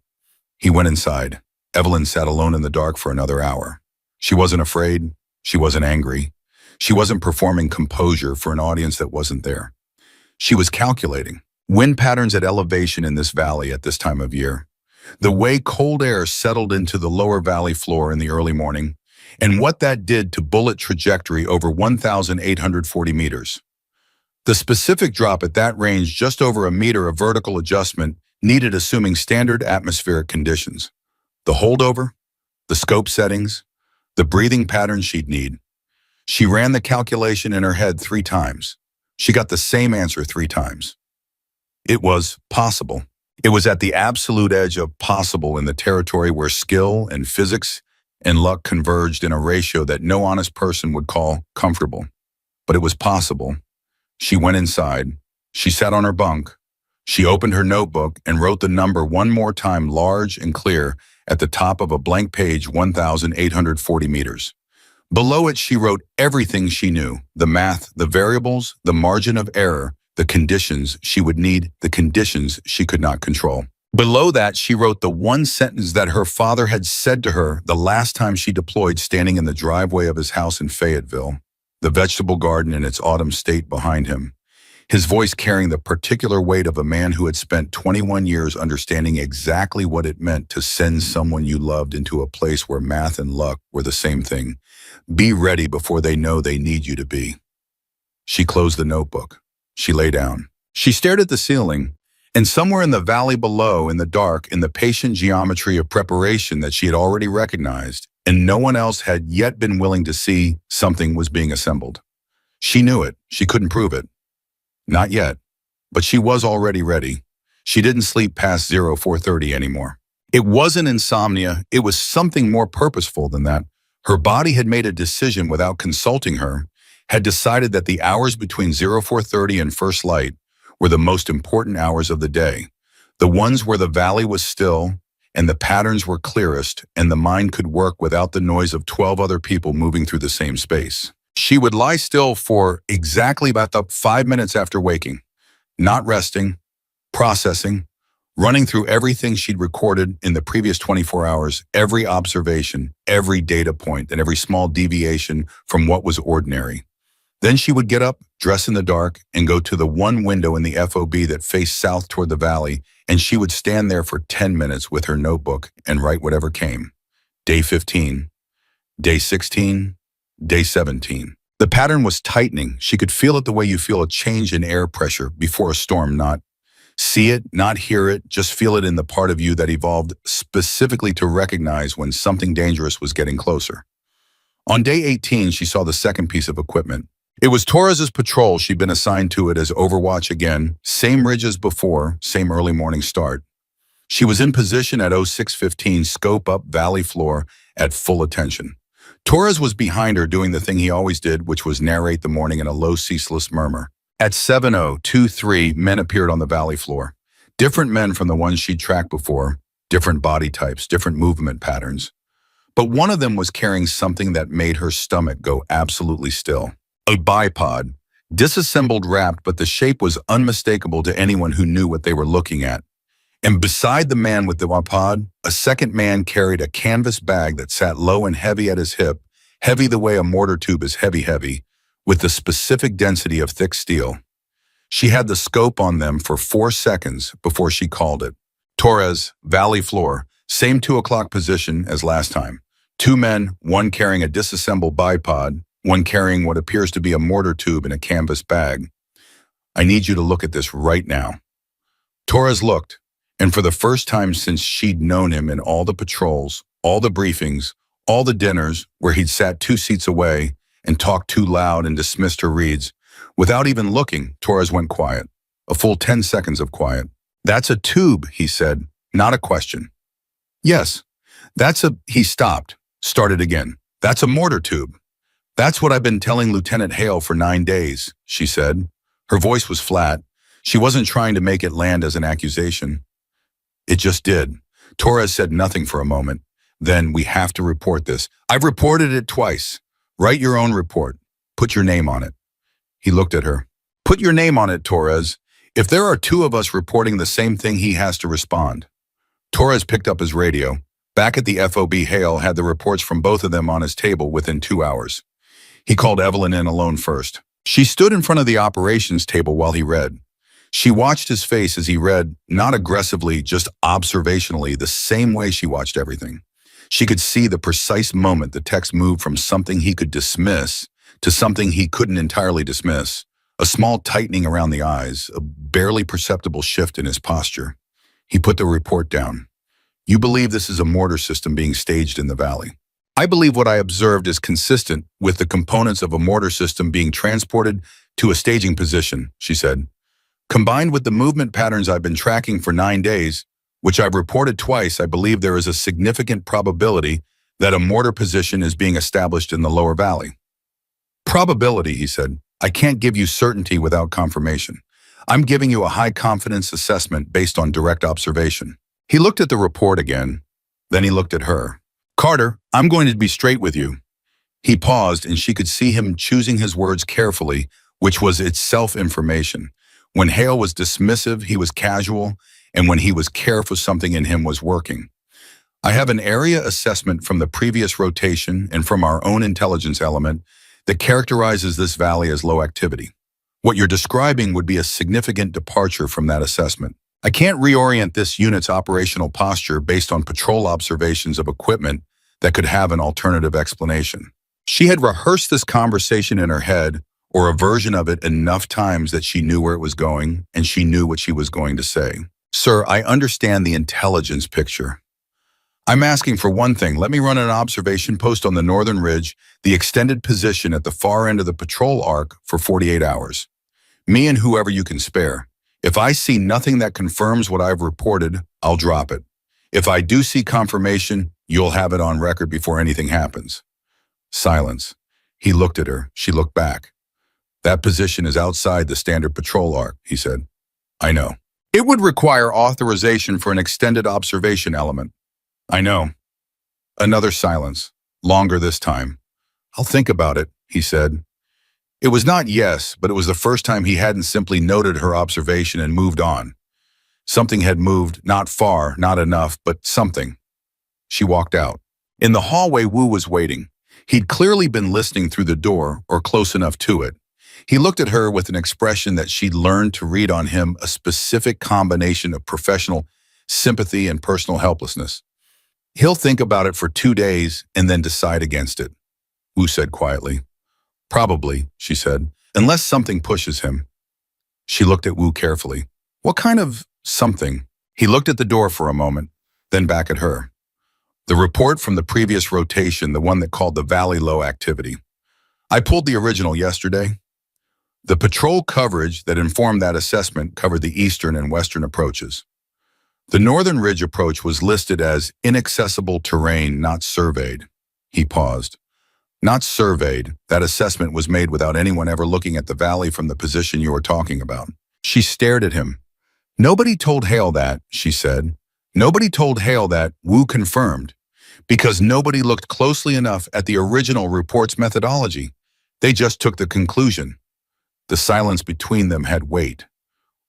He went inside. Evelyn sat alone in the dark for another hour. She wasn't afraid. She wasn't angry. She wasn't performing composure for an audience that wasn't there. She was calculating wind patterns at elevation in this valley at this time of year, the way cold air settled into the lower valley floor in the early morning, and what that did to bullet trajectory over 1,840 meters. The specific drop at that range, just over a meter of vertical adjustment, needed assuming standard atmospheric conditions. The holdover, the scope settings, the breathing pattern she'd need. She ran the calculation in her head 3 times. She got the same answer 3 times. It was possible. It was at the absolute edge of possible in the territory where skill and physics and luck converged in a ratio that no honest person would call comfortable. But it was possible. She went inside. She sat on her bunk. She opened her notebook and wrote the number one more time large and clear at the top of a blank page, 1,840 meters. Below it, she wrote everything she knew, the math, the variables, the margin of error, the conditions she would need, the conditions she could not control. Below that, she wrote the one sentence that her father had said to her the last time she deployed, standing in the driveway of his house in Fayetteville, the vegetable garden in its autumn state behind him, his voice carrying the particular weight of a man who had spent 21 years understanding exactly what it meant to send someone you loved into a place where math and luck were the same thing. Be ready before they know they need you to be. She closed the notebook. She lay down. She stared at the ceiling, and somewhere in the valley below, in the dark, in the patient geometry of preparation that she had already recognized, and no one else had yet been willing to see, something was being assembled. She knew it. She couldn't prove it. Not yet, but she was already ready. She didn't sleep past 04:30 anymore. It wasn't insomnia. It was something more purposeful than that. Her body had made a decision without consulting her, had decided that the hours between 04:30 and first light were the most important hours of the day, the ones where the valley was still and the patterns were clearest and the mind could work without the noise of 12 other people moving through the same space. She would lie still for exactly about 5 minutes after waking, not resting, processing, running through everything she'd recorded in the previous 24 hours, every observation, every data point, and every small deviation from what was ordinary. Then she would get up, dress in the dark, and go to the one window in the FOB that faced south toward the valley, and she would stand there for 10 minutes with her notebook and write whatever came. Day 15, day 16, day 17. The pattern was tightening. She could feel it the way you feel a change in air pressure before a storm, not See it, not hear it, just feel it in the part of you that evolved specifically to recognize when something dangerous was getting closer. On day 18, she saw the second piece of equipment. It was Torres's patrol. She'd been assigned to it as Overwatch again, same ridge as before, same early morning start. She was in position at 0615, scope up, valley floor, at full attention. Torres was behind her doing the thing he always did, which was narrate the morning in a low, ceaseless murmur. At 7023, men appeared on the valley floor. Different men from the ones she'd tracked before, different body types, different movement patterns. But one of them was carrying something that made her stomach go absolutely still. A bipod, disassembled, wrapped, but the shape was unmistakable to anyone who knew what they were looking at. And beside the man with the bipod, a second man carried a canvas bag that sat low and heavy at his hip, heavy the way a mortar tube is heavy, with the specific density of thick steel. She had the scope on them for 4 seconds before she called it. Torres, valley floor, same 2 o'clock position as last time. 2 men, one carrying a disassembled bipod, one carrying what appears to be a mortar tube in a canvas bag. I need you to look at this right now. Torres looked, and for the first time since she'd known him in all the patrols, all the briefings, all the dinners where he'd sat 2 seats away and talked too loud and dismissed her reads, without even looking, Torres went quiet. A full 10 seconds of quiet. "That's a tube," he said, not a question. "Yes, he stopped, started again. "That's a mortar tube." "That's what I've been telling Lieutenant Hale for 9 days, she said. Her voice was flat. She wasn't trying to make it land as an accusation. It just did. Torres said nothing for a moment. Then, "We have to report this. I've reported it twice. Write your own report. Put your name on it." He looked at her. "Put your name on it, Torres. If there are 2 of us reporting the same thing, he has to respond." Torres picked up his radio. Back at the FOB, Hale had the reports from both of them on his table within 2 hours. He called Evelyn in alone first. She stood in front of the operations table while he read. She watched his face as he read, not aggressively, just observationally, the same way she watched everything. She could see the precise moment the text moved from something he could dismiss to something he couldn't entirely dismiss. A small tightening around the eyes, a barely perceptible shift in his posture. He put the report down. "You believe this is a mortar system being staged in the valley. I believe what I observed is consistent with the components of a mortar system being transported to a staging position," she said. "Combined with the movement patterns I've been tracking for 9 days, which I've reported twice, I believe there is a significant probability that a mortar position is being established in the lower valley." "Probability," he said. "I can't give you certainty without confirmation. I'm giving you a high-confidence assessment based on direct observation." He looked at the report again. Then he looked at her. "Carter, I'm going to be straight with you." He paused, and she could see him choosing his words carefully, which was itself information. When Hale was dismissive, he was casual, and when he was careful, something in him was working. "I have an area assessment from the previous rotation and from our own intelligence element that characterizes this valley as low activity. What you're describing would be a significant departure from that assessment. I can't reorient this unit's operational posture based on patrol observations of equipment that could have an alternative explanation." She had rehearsed this conversation in her head, or a version of it, enough times that she knew where it was going, and she knew what she was going to say. "Sir, I understand the intelligence picture. I'm asking for one thing. Let me run an observation post on the northern ridge, the extended position at the far end of the patrol arc for 48 hours. Me and whoever you can spare. If I see nothing that confirms what I've reported, I'll drop it. If I do see confirmation, you'll have it on record before anything happens." Silence. He looked at her. She looked back. "That position is outside the standard patrol arc," he said. "I know. It would require authorization for an extended observation element." "I know." Another silence. Longer this time. "I'll think about it," he said. It was not yes, but it was the first time he hadn't simply noted her observation and moved on. Something had moved, not far, not enough, but something. She walked out. In the hallway, Wu was waiting. He'd clearly been listening through the door, or close enough to it. He looked at her with an expression that she'd learned to read on him, a specific combination of professional sympathy and personal helplessness. "He'll think about it for 2 days and then decide against it," Wu said quietly. "Probably," she said, "unless something pushes him." She looked at Wu carefully. "What kind of Something. He looked at the door for a moment, then back at her. The report from the previous rotation, the one that called the Valley Low activity. I pulled the original yesterday. The patrol coverage that informed that assessment covered the eastern and western approaches. The Northern Ridge approach was listed as inaccessible terrain not surveyed. He paused. Not surveyed, that assessment was made without anyone ever looking at the valley from the position you were talking about. She stared at him. Nobody told Hale that, she said. Nobody told Hale that, Wu confirmed, because nobody looked closely enough at the original report's methodology. They just took the conclusion. The silence between them had weight.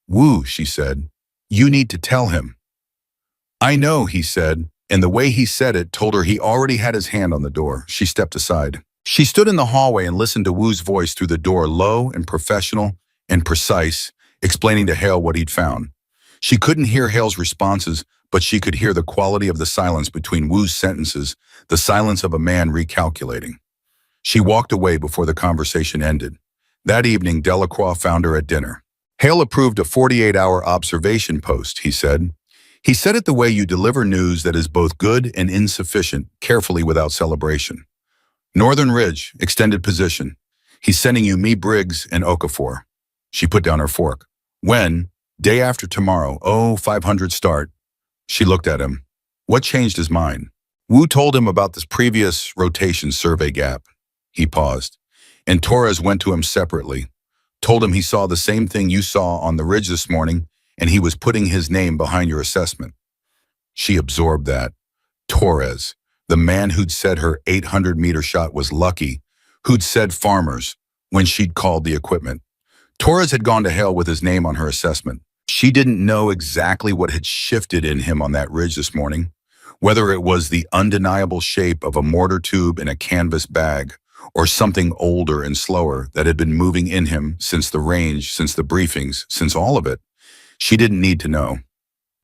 Wu, she said, you need to tell him. I know, he said, and the way he said it told her he already had his hand on the door. She stepped aside. She stood in the hallway and listened to Wu's voice through the door, low and professional and precise, explaining to Hale what he'd found. She couldn't hear Hale's responses, but she could hear the quality of the silence between Wu's sentences, the silence of a man recalculating. She walked away before the conversation ended. That evening, Delacroix found her at dinner. Hale approved a 48-hour observation post, he said. He said it the way you deliver news that is both good and insufficient, carefully without celebration. Northern Ridge, extended position. He's sending you me, Briggs, and Okafor. She put down her fork. When? Day after tomorrow. 500 start. She looked at him. What changed his mind? Wu told him about this previous rotation survey gap. He paused. And Torres went to him separately. Told him he saw the same thing you saw on the ridge this morning, and he was putting his name behind your assessment. She absorbed that. Torres, the man who'd said her 800-meter shot was lucky, who'd said farmers when she'd called the equipment. Torres had gone to Hale with his name on her assessment. She didn't know exactly what had shifted in him on that ridge this morning, whether it was the undeniable shape of a mortar tube in a canvas bag or something older and slower that had been moving in him since the range, since the briefings, since all of it. She didn't need to know.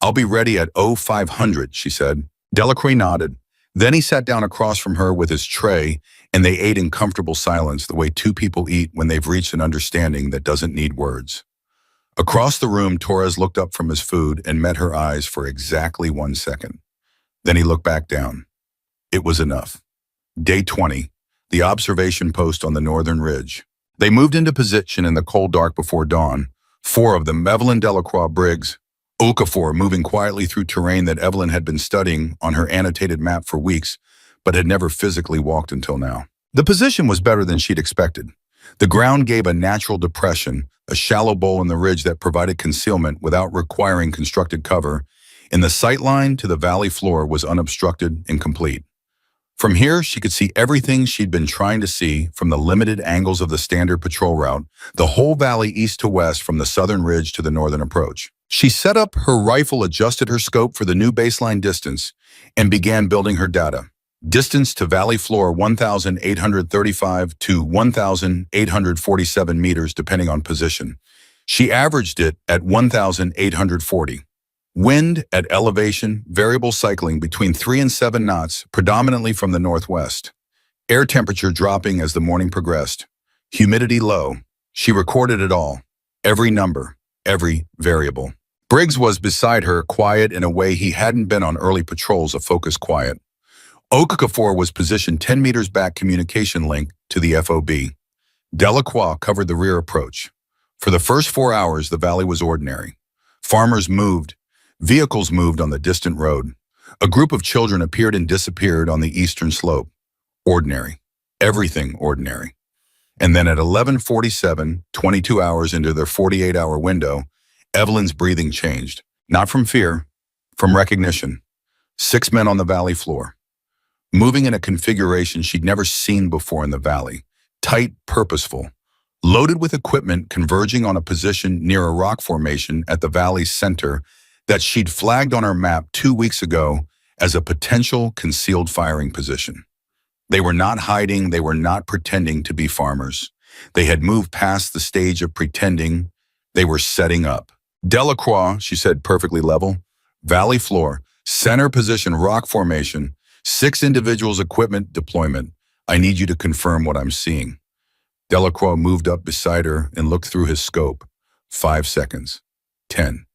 I'll be ready at 0500, she said. Delacroix nodded. Then he sat down across from her with his tray, and they ate in comfortable silence the way two people eat when they've reached an understanding that doesn't need words. Across the room, Torres looked up from his food and met her eyes for exactly 1 second. Then he looked back down. It was enough. Day 20, the observation post on the Northern Ridge. They moved into position in the cold dark before dawn. 4 of them, Evelyn, Delacroix, Briggs, Okafor, moving quietly through terrain that Evelyn had been studying on her annotated map for weeks, but had never physically walked until now. The position was better than she'd expected. The ground gave a natural depression, a shallow bowl in the ridge that provided concealment without requiring constructed cover, and the sight line to the valley floor was unobstructed and complete. From here, she could see everything she'd been trying to see from the limited angles of the standard patrol route, the whole valley east to west from the southern ridge to the northern approach. She set up her rifle, adjusted her scope for the new baseline distance, and began building her data. Distance to valley floor 1,835 to 1,847 meters depending on position. She averaged it at 1,840. Wind at elevation, variable cycling between 3 and 7 knots, predominantly from the northwest. Air temperature dropping as the morning progressed. Humidity low. She recorded it all. Every number, every variable. Briggs was beside her, quiet in a way he hadn't been on early patrols, a focused quiet. Okafor was positioned 10 meters back, communication link to the FOB. Delacroix covered the rear approach. For the first 4 hours, the valley was ordinary. Farmers moved. Vehicles moved on the distant road. A group of children appeared and disappeared on the eastern slope. Ordinary. Everything ordinary. And then at 11:47, 22 hours into their 48-hour window, Evelyn's breathing changed. Not from fear, from recognition. 6 men on the valley floor. Moving in a configuration she'd never seen before in the valley. Tight, purposeful. Loaded with equipment converging on a position near a rock formation at the valley's center that she'd flagged on her map 2 weeks ago as a potential concealed firing position. They were not hiding, they were not pretending to be farmers. They had moved past the stage of pretending. They were setting up. Delacroix, she said, perfectly level. Valley floor, center position, rock formation, 6 individuals, equipment, deployment. I need you to confirm what I'm seeing. Delacroix moved up beside her and looked through his scope. 5 seconds. 10.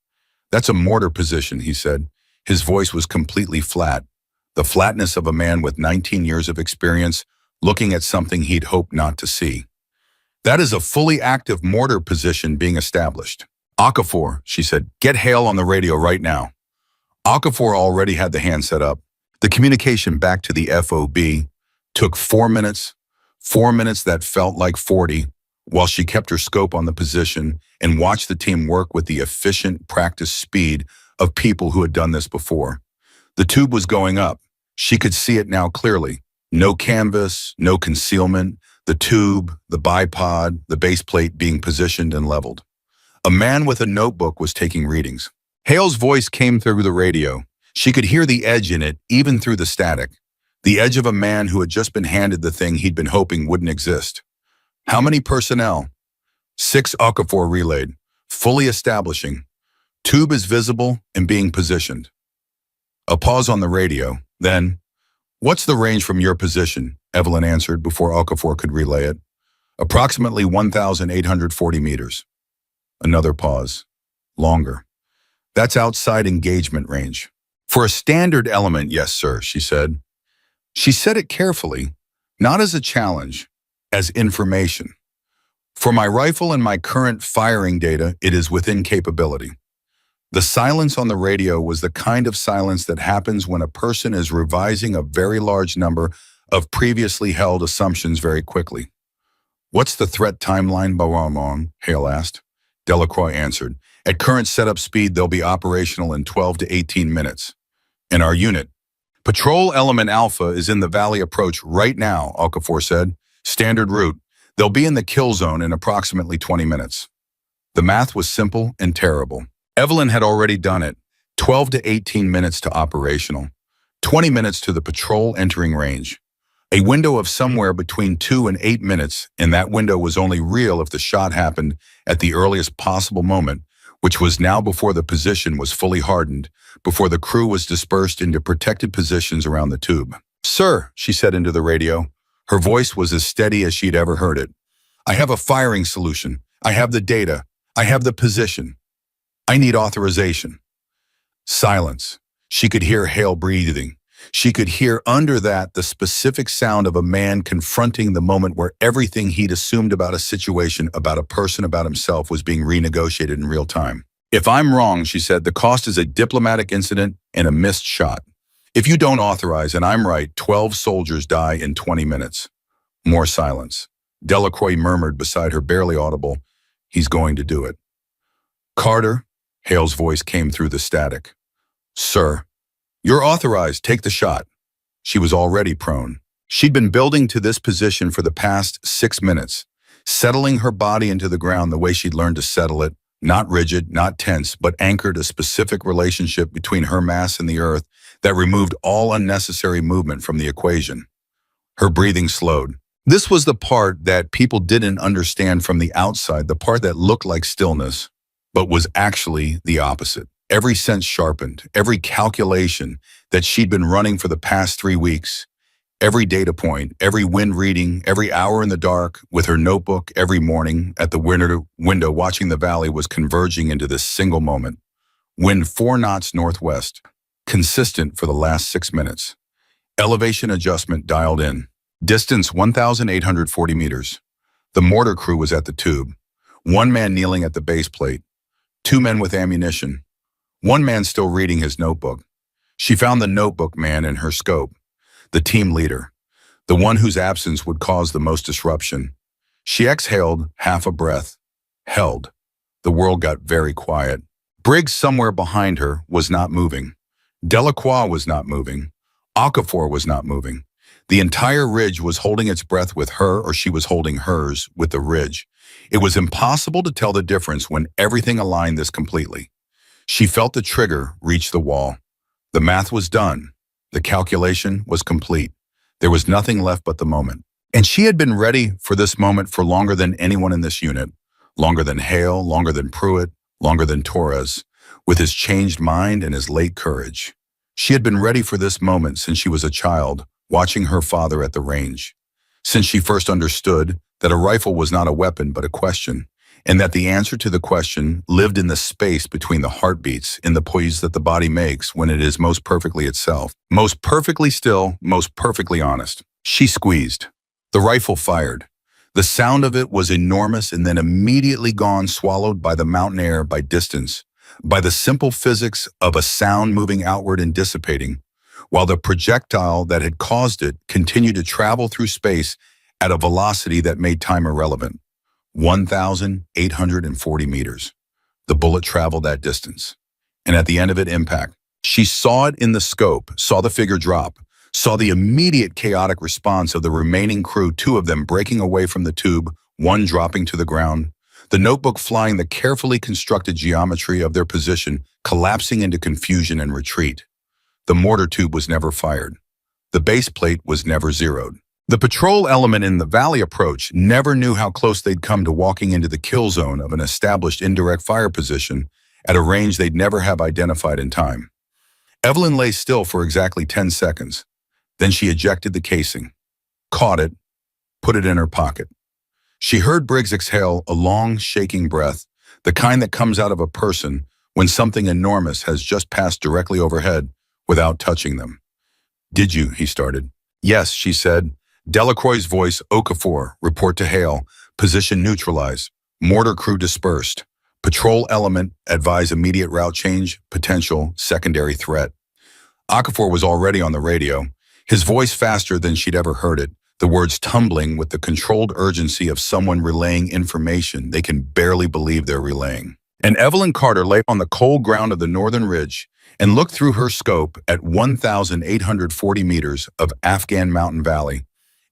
That's a mortar position, he said. His voice was completely flat, the flatness of a man with 19 years of experience looking at something he'd hoped not to see. That is a fully active mortar position being established. Okafor, she said, get Hale on the radio right now. Okafor already had the hand set up. The communication back to the FOB took 4 minutes, 4 minutes that felt like 40, while she kept her scope on the position and watched the team work with the efficient practice speed of people who had done this before. The tube was going up. She could see it now clearly. No canvas, no concealment, the tube, the bipod, the base plate being positioned and leveled. A man with a notebook was taking readings. Hale's voice came through the radio. She could hear the edge in it, even through the static. The edge of a man who had just been handed the thing he'd been hoping wouldn't exist. How many personnel? 6 Okafor relayed, fully establishing. Tube is visible and being positioned. A pause on the radio. Then, what's the range from your position? Evelyn answered before Okafor could relay it. Approximately 1,840 meters. Another pause. Longer. That's outside engagement range. For a standard element, yes, sir, she said. She said it carefully, not as a challenge, as information. For my rifle and my current firing data, it is within capability. The silence on the radio was the kind of silence that happens when a person is revising a very large number of previously held assumptions very quickly. What's the threat timeline, Baramong? Hale asked. Delacroix answered. At current setup speed, they'll be operational in 12 to 18 minutes. And our unit. Patrol Element Alpha is in the Valley Approach right now, Okafor said. Standard route. They'll be in the kill zone in approximately 20 minutes. The math was simple and terrible. Evelyn had already done it. 12 to 18 minutes to operational. 20 minutes to the patrol entering range. A window of somewhere between 2 and 8 minutes, and that window was only real if the shot happened at the earliest possible moment, which was now before the position was fully hardened, before the crew was dispersed into protected positions around the tube. Sir, she said into the radio. Her voice was as steady as she'd ever heard it. I have a firing solution. I have the data. I have the position. I need authorization. Silence. She could hear Hale breathing. She could hear under that the specific sound of a man confronting the moment where everything he'd assumed about a situation, about a person, about himself was being renegotiated in real time. If I'm wrong, she said, the cost is a diplomatic incident and a missed shot. If you don't authorize, and I'm right, 12 soldiers die in 20 minutes. More silence. Delacroix murmured beside her, barely audible, he's going to do it. Carter, Hale's voice came through the static. Sir, you're authorized, take the shot. She was already prone. She'd been building to this position for the past 6 minutes, settling her body into the ground the way she'd learned to settle it, not rigid, not tense, but anchored a specific relationship between her mass and the earth that removed all unnecessary movement from the equation. Her breathing slowed. This was the part that people didn't understand from the outside, the part that looked like stillness, but was actually the opposite. Every sense sharpened, every calculation that she'd been running for the past 3 weeks, every data point, every wind reading, every hour in the dark, with her notebook every morning at the window watching the valley was converging into this single moment. Wind 4 knots northwest, consistent for the last 6 minutes. Elevation adjustment dialed in. Distance 1,840 meters. The mortar crew was at the tube. 1 man kneeling at the base plate. 2 men with ammunition. 1 man still reading his notebook. She found the notebook man in her scope. The team leader. The one whose absence would cause the most disruption. She exhaled half a breath. Held. The world got very quiet. Briggs somewhere behind her was not moving. Delacroix was not moving. Okafor was not moving. The entire ridge was holding its breath with her, or she was holding hers with the ridge. It was impossible to tell the difference when everything aligned this completely. She felt the trigger reach the wall. The math was done. The calculation was complete. There was nothing left but the moment. And she had been ready for this moment for longer than anyone in this unit. Longer than Hale, longer than Pruitt, longer than Torres, with his changed mind and his late courage. She had been ready for this moment since she was a child, watching her father at the range. Since she first understood that a rifle was not a weapon but a question, and that the answer to the question lived in the space between the heartbeats, in the poise that the body makes when it is most perfectly itself, most perfectly still, most perfectly honest. She squeezed. The rifle fired. The sound of it was enormous and then immediately gone, swallowed by the mountain air, by distance, by the simple physics of a sound moving outward and dissipating, while the projectile that had caused it continued to travel through space at a velocity that made time irrelevant. 1,840 meters. The bullet traveled that distance. And at the end of it, impact. She saw it in the scope, saw the figure drop, saw the immediate chaotic response of the remaining crew, two of them breaking away from the tube, one dropping to the ground, the notebook flying, the carefully constructed geometry of their position collapsing into confusion and retreat. The mortar tube was never fired. The base plate was never zeroed. The patrol element in the valley approach never knew how close they'd come to walking into the kill zone of an established indirect fire position at a range they'd never have identified in time. Evelyn lay still for exactly 10 seconds. Then she ejected the casing, caught it, put it in her pocket. She heard Briggs exhale a long, shaking breath, the kind that comes out of a person when something enormous has just passed directly overhead without touching them. "Did you?" he started. "Yes," she said. Delacroix's voice, Okafor, report to Hale, position neutralized, mortar crew dispersed, patrol element, advise immediate route change, potential secondary threat. Okafor was already on the radio, his voice faster than she'd ever heard it, the words tumbling with the controlled urgency of someone relaying information they can barely believe they're relaying. And Evelyn Carter lay on the cold ground of the northern ridge and looked through her scope at 1,840 meters of Afghan mountain valley,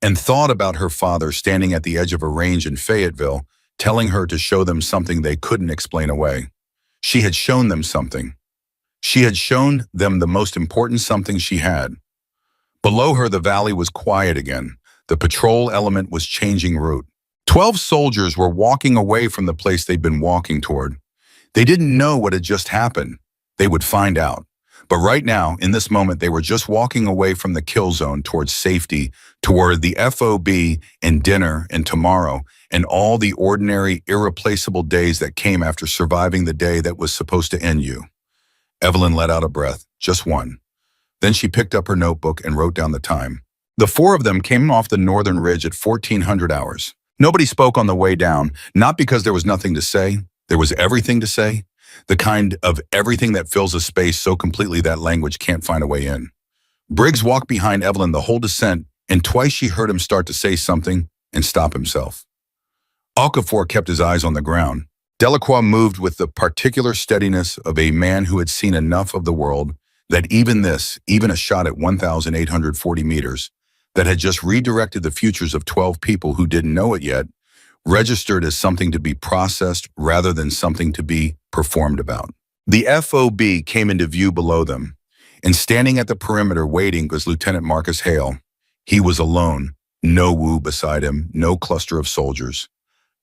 and thought about her father standing at the edge of a range in Fayetteville, telling her to show them something they couldn't explain away. She had shown them something. She had shown them the most important something she had. Below her, the valley was quiet again. The patrol element was changing route. 12 soldiers were walking away from the place they'd been walking toward. They didn't know what had just happened. They would find out. But right now, in this moment, they were just walking away from the kill zone towards safety, toward the FOB and dinner and tomorrow and all the ordinary, irreplaceable days that came after surviving the day that was supposed to end you. Evelyn let out a breath, just one. Then she picked up her notebook and wrote down the time. The four of them came off the northern ridge at 1400 hours. Nobody spoke on the way down, not because there was nothing to say. There was everything to say. The kind of everything that fills a space so completely that language can't find a way in. Briggs walked behind Evelyn the whole descent, and twice she heard him start to say something and stop himself. Okafor kept his eyes on the ground. Delacroix moved with the particular steadiness of a man who had seen enough of the world that even a shot at 1,840 meters, that had just redirected the futures of 12 people who didn't know it yet, registered as something to be processed rather than something to be performed about. The FOB came into view below them, and standing at the perimeter waiting was Lieutenant Marcus Hale. He was alone, no Wu beside him, no cluster of soldiers.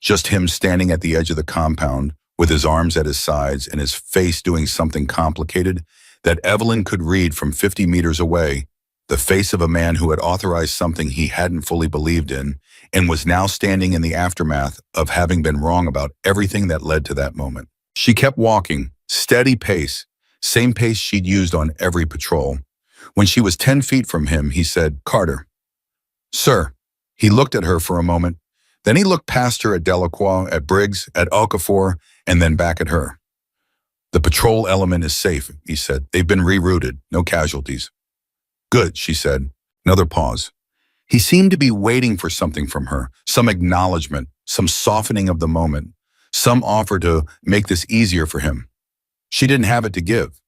Just him standing at the edge of the compound, with his arms at his sides and his face doing something complicated that Evelyn could read from 50 meters away, the face of a man who had authorized something he hadn't fully believed in and was now standing in the aftermath of having been wrong about everything that led to that moment. She kept walking, steady pace, same pace she'd used on every patrol. When she was 10 feet from him, he said, "Carter." "Sir." He looked at her for a moment. Then he looked past her at Delacroix, at Briggs, at Okafor, and then back at her. "The patrol element is safe," he said. "They've been rerouted, no casualties." "Good," she said. Another pause. He seemed to be waiting for something from her, some acknowledgement, some softening of the moment, some offer to make this easier for him. She didn't have it to give.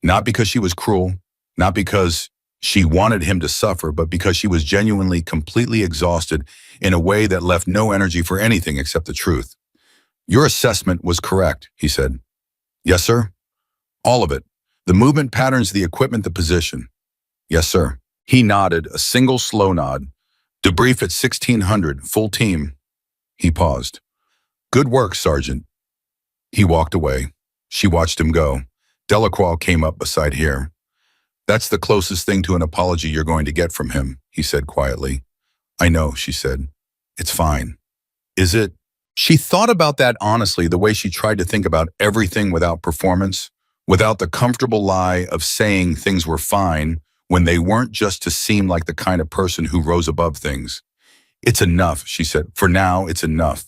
Not because she was cruel, not because she wanted him to suffer, but because she was genuinely, completely exhausted in a way that left no energy for anything except the truth. "Your assessment was correct," he said. "Yes, sir?" "All of it. The movement patterns, the equipment, the position." "Yes, sir." He nodded, a single slow nod. "Debrief at 1600, full team." He paused. "Good work, Sergeant." He walked away. She watched him go. Delacroix came up beside her. "That's the closest thing to an apology you're going to get from him," he said quietly. "I know," she said. "It's fine." "Is it?" She thought about that honestly, the way she tried to think about everything without performance, without the comfortable lie of saying things were fine when they weren't, just to seem like the kind of person who rose above things. It's enough, she said. For now, it's enough.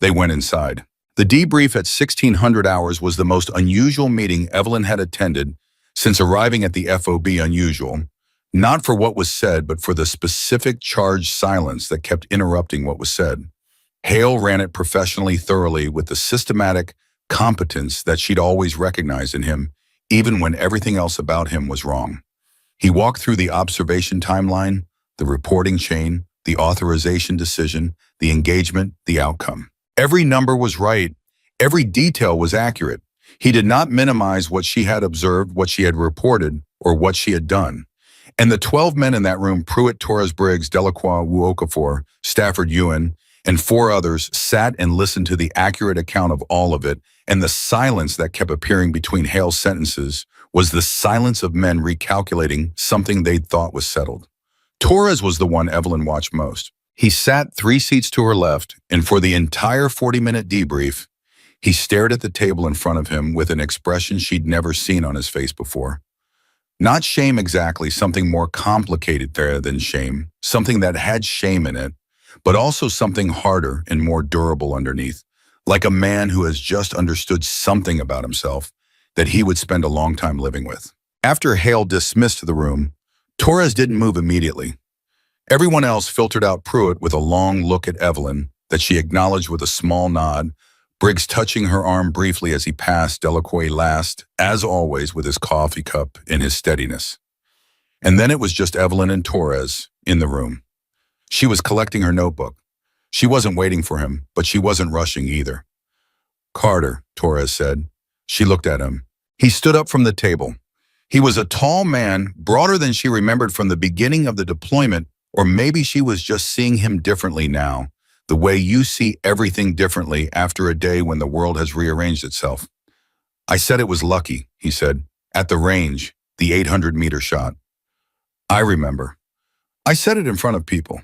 They went inside. The debrief at 1600 hours was the most unusual meeting Evelyn had attended since arriving at the FOB. Unusual, not for what was said, but for the specific charged silence that kept interrupting what was said. Hale ran it professionally, thoroughly, with the systematic competence that she'd always recognized in him, even when everything else about him was wrong. He walked through the observation timeline, the reporting chain, the authorization decision, the engagement, the outcome. Every number was right. Every detail was accurate. He did not minimize what she had observed, what she had reported, or what she had done. And the 12 men in that room, Pruitt, Torres Briggs, Delacroix, Okafor, Stafford Ewan, and 4 others, sat and listened to the accurate account of all of it, and the silence that kept appearing between Hale's sentences was the silence of men recalculating something they'd thought was settled. Torres was the one Evelyn watched most. He sat 3 seats to her left, and for the entire 40-minute debrief, he stared at the table in front of him with an expression she'd never seen on his face before. Not shame exactly, something more complicated there than shame, something that had shame in it, but also something harder and more durable underneath, like a man who has just understood something about himself that he would spend a long time living with. After Hale dismissed the room, Torres didn't move immediately. Everyone else filtered out Pruitt with a long look at Evelyn that she acknowledged with a small nod, Briggs touching her arm briefly as he passed, Delacroix last, as always, with his coffee cup and his steadiness. And then it was just Evelyn and Torres in the room. She was collecting her notebook. She wasn't waiting for him, but she wasn't rushing either. "Carter," Torres said. She looked at him. He stood up from the table. He was a tall man, broader than she remembered from the beginning of the deployment, or maybe she was just seeing him differently now, the way you see everything differently after a day when the world has rearranged itself. "I said it was lucky," he said, "at the range, the 800-meter shot. I remember. I said it in front of people.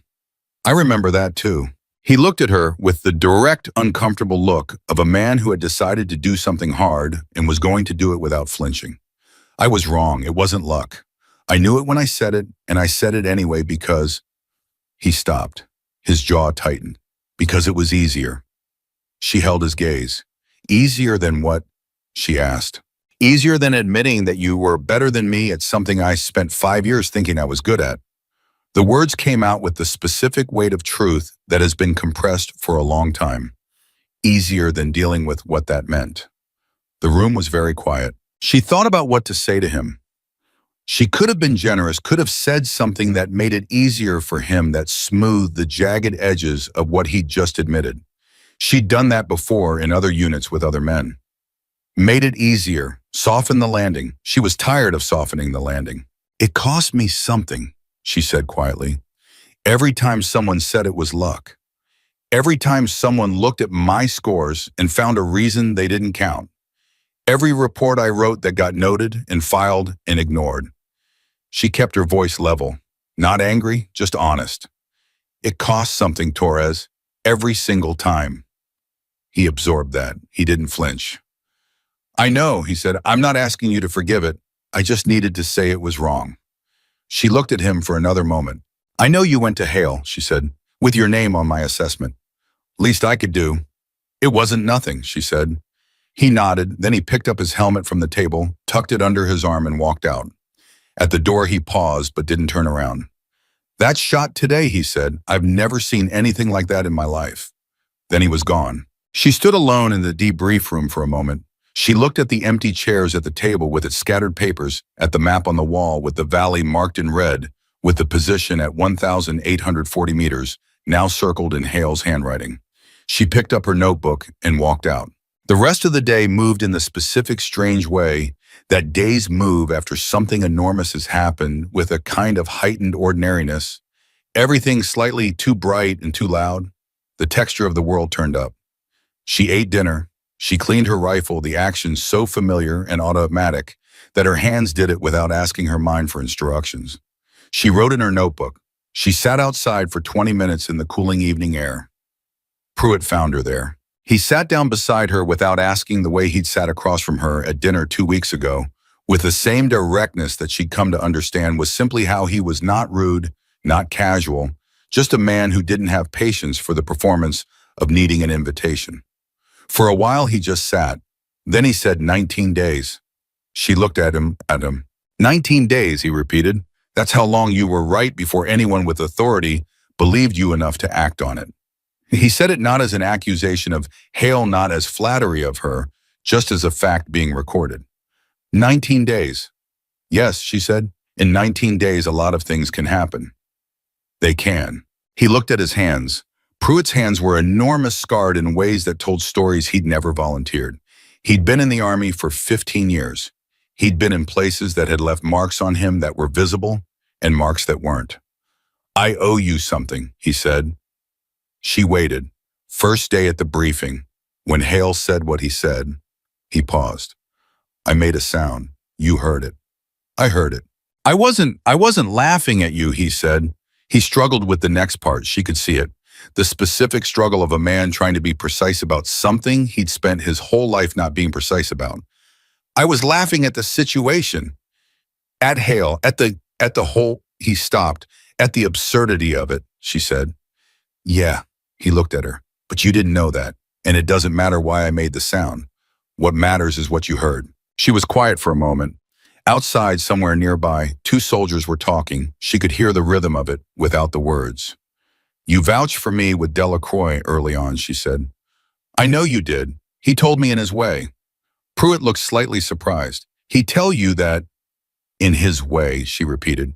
I remember that too." He looked at her with the direct, uncomfortable look of a man who had decided to do something hard and was going to do it without flinching. "I was wrong. It wasn't luck. I knew it when I said it, and I said it anyway because—" He stopped. His jaw tightened. "Because it was easier." She held his gaze. "Easier than what?" she asked. "Easier than admitting that you were better than me at something I spent 5 years thinking I was good at." The words came out with the specific weight of truth that has been compressed for a long time. Easier than dealing with what that meant. The room was very quiet. She thought about what to say to him. She could have been generous, could have said something that made it easier for him, that smoothed the jagged edges of what he'd just admitted. She'd done that before in other units with other men. Made it easier, softened the landing. She was tired of softening the landing. "It cost me something," she said quietly. "Every time someone said it was luck. Every time someone looked at my scores and found a reason they didn't count. Every report I wrote that got noted and filed and ignored." She kept her voice level. Not angry, just honest. "It cost something, Torres. Every single time." He absorbed that. He didn't flinch. "I know," he said. "I'm not asking you to forgive it. I just needed to say it was wrong." She looked at him for another moment. "I know you went to Hale," she said, "with your name on my assessment. Least I could do." "It wasn't nothing," she said. He nodded, then he picked up his helmet from the table, tucked it under his arm, and walked out. At the door he paused, but didn't turn around. "That shot today," he said. "I've never seen anything like that in my life." Then he was gone. She stood alone in the debrief room for a moment. She looked at the empty chairs at the table with its scattered papers, at the map on the wall with the valley marked in red, with the position at 1,840 meters, now circled in Hale's handwriting. She picked up her notebook and walked out. The rest of the day moved in the specific strange way that days move after something enormous has happened, with a kind of heightened ordinariness. Everything slightly too bright and too loud. The texture of the world turned up. She ate dinner. She cleaned her rifle, the action so familiar and automatic that her hands did it without asking her mind for instructions. She wrote in her notebook. She sat outside for 20 minutes in the cooling evening air. Pruitt found her there. He sat down beside her without asking, the way he'd sat across from her at dinner 2 weeks ago, with the same directness that she'd come to understand was simply how he was not rude, not casual, just a man who didn't have patience for the performance of needing an invitation. For a while he just sat. Then he said, 19 days. She looked at him. 19 days, he repeated. That's how long you were right before anyone with authority believed you enough to act on it. He said it not as an accusation of Hale, not as flattery of her, just as a fact being recorded. 19 days. Yes, she said. In 19 days, a lot of things can happen. They can. He looked at his hands. Pruitt's hands were enormous, scarred in ways that told stories he'd never volunteered. He'd been in the Army for 15 years. He'd been in places that had left marks on him that were visible and marks that weren't. I owe you something, he said. She waited. First day at the briefing, when Hale said what he said, he paused. I made a sound. You heard it. I heard it. I wasn't laughing at you, he said. He struggled with the next part. She could see it. The specific struggle of a man trying to be precise about something he'd spent his whole life not being precise about. I was laughing at the situation. At Hale, at the whole, he stopped. At the absurdity of it, she said. Yeah, he looked at her. But you didn't know that. And it doesn't matter why I made the sound. What matters is what you heard. She was quiet for a moment. Outside, somewhere nearby, 2 soldiers were talking. She could hear the rhythm of it without the words. You vouched for me with Delacroix early on, she said. I know you did. He told me in his way. Pruitt looked slightly surprised. He'd tell you that in his way, she repeated.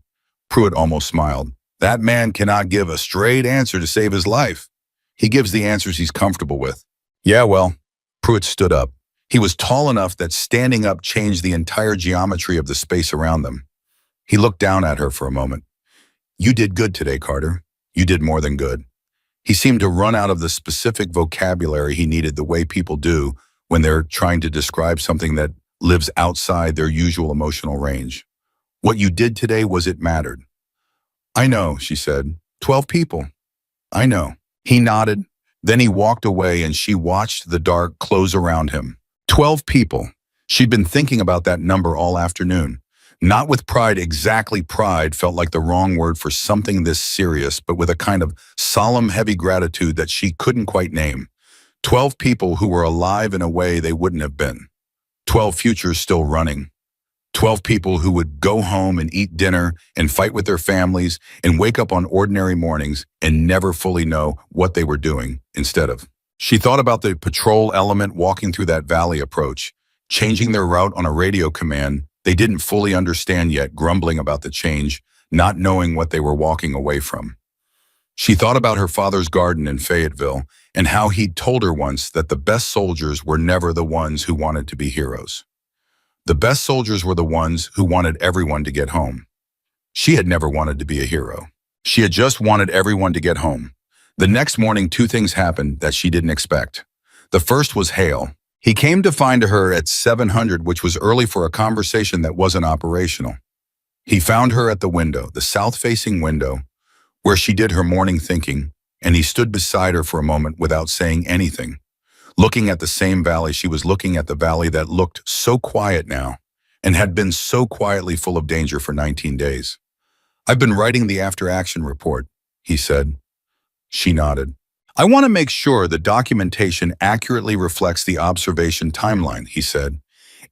Pruitt almost smiled. That man cannot give a straight answer to save his life. He gives the answers he's comfortable with. Yeah, well, Pruitt stood up. He was tall enough that standing up changed the entire geometry of the space around them. He looked down at her for a moment. You did good today, Carter. You did more than good. He seemed to run out of the specific vocabulary he needed, the way people do when they're trying to describe something that lives outside their usual emotional range. What you did today was it mattered. I know, she said. 12 people. I know. He nodded. Then he walked away and she watched the dark close around him. 12 people. She'd been thinking about that number all afternoon. Not with pride, exactly pride felt like the wrong word for something this serious, but with a kind of solemn, heavy gratitude that she couldn't quite name. 12 people who were alive in a way they wouldn't have been. 12 futures still running. 12 people who would go home and eat dinner and fight with their families and wake up on ordinary mornings and never fully know what they were doing instead of. She thought about the patrol element walking through that valley approach, changing their route on a radio command they didn't fully understand yet, grumbling about the change, not knowing what they were walking away from. She thought about her father's garden in Fayetteville and how he'd told her once that the best soldiers were never the ones who wanted to be heroes. The best soldiers were the ones who wanted everyone to get home. She had never wanted to be a hero. She had just wanted everyone to get home. The next morning, 2 things happened that she didn't expect. The first was Hale. He came to find her at 700, which was early for a conversation that wasn't operational. He found her at the window, the south-facing window, where she did her morning thinking, and he stood beside her for a moment without saying anything. Looking at the same valley, she was looking at the valley that looked so quiet now and had been so quietly full of danger for 19 days. I've been writing the after-action report, he said. She nodded. I want to make sure the documentation accurately reflects the observation timeline, he said.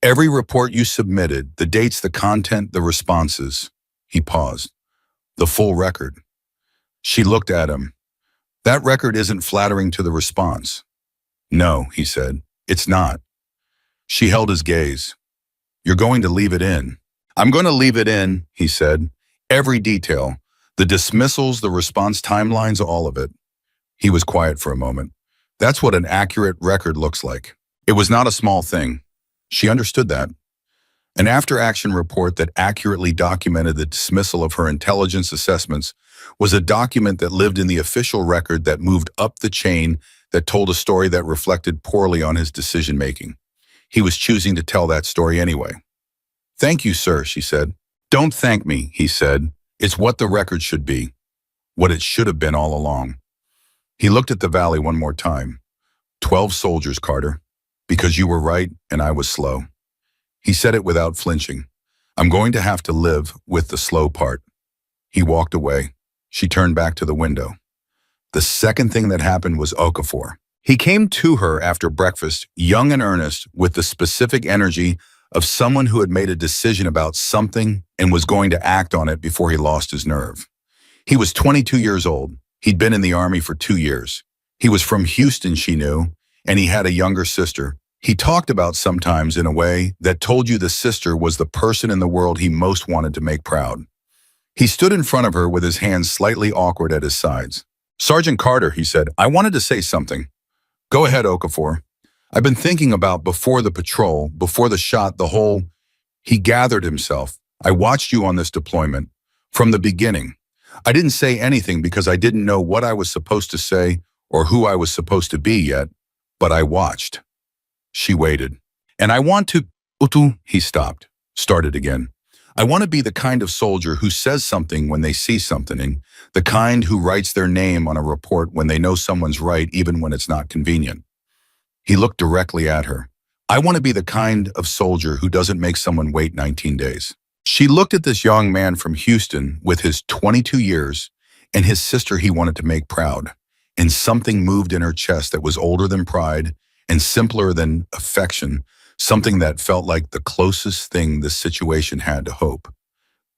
Every report you submitted, the dates, the content, the responses. He paused. The full record. She looked at him. That record isn't flattering to the response. No, he said. It's not. She held his gaze. You're going to leave it in. I'm going to leave it in, he said. Every detail. The dismissals, the response timelines, all of it. He was quiet for a moment. That's what an accurate record looks like. It was not a small thing. She understood that. An after-action report that accurately documented the dismissal of her intelligence assessments was a document that lived in the official record that moved up the chain, that told a story that reflected poorly on his decision-making. He was choosing to tell that story anyway. Thank you, sir, she said. Don't thank me, he said. It's what the record should be. What it should have been all along. He looked at the valley one more time. 12 soldiers, Carter. Because you were right and I was slow. He said it without flinching. I'm going to have to live with the slow part. He walked away. She turned back to the window. The second thing that happened was Okafor. He came to her after breakfast, young and earnest, with the specific energy of someone who had made a decision about something and was going to act on it before he lost his nerve. He was 22 years old. He'd been in the Army for 2 years. He was from Houston, she knew, and he had a younger sister. He talked about sometimes in a way that told you the sister was the person in the world he most wanted to make proud. He stood in front of her with his hands slightly awkward at his sides. Sergeant Carter, he said, I wanted to say something. Go ahead, Okafor. I've been thinking about before the patrol, before the shot, the whole... He gathered himself. I watched you on this deployment. From the beginning. I didn't say anything because I didn't know what I was supposed to say or who I was supposed to be yet, but I watched. She waited. And I want to... Utu, he stopped. Started again. I want to be the kind of soldier who says something when they see something, the kind who writes their name on a report when they know someone's right even when it's not convenient. He looked directly at her. I want to be the kind of soldier who doesn't make someone wait 19 days. She looked at this young man from Houston with his 22 years and his sister he wanted to make proud, and something moved in her chest that was older than pride and simpler than affection, something that felt like the closest thing this situation had to hope.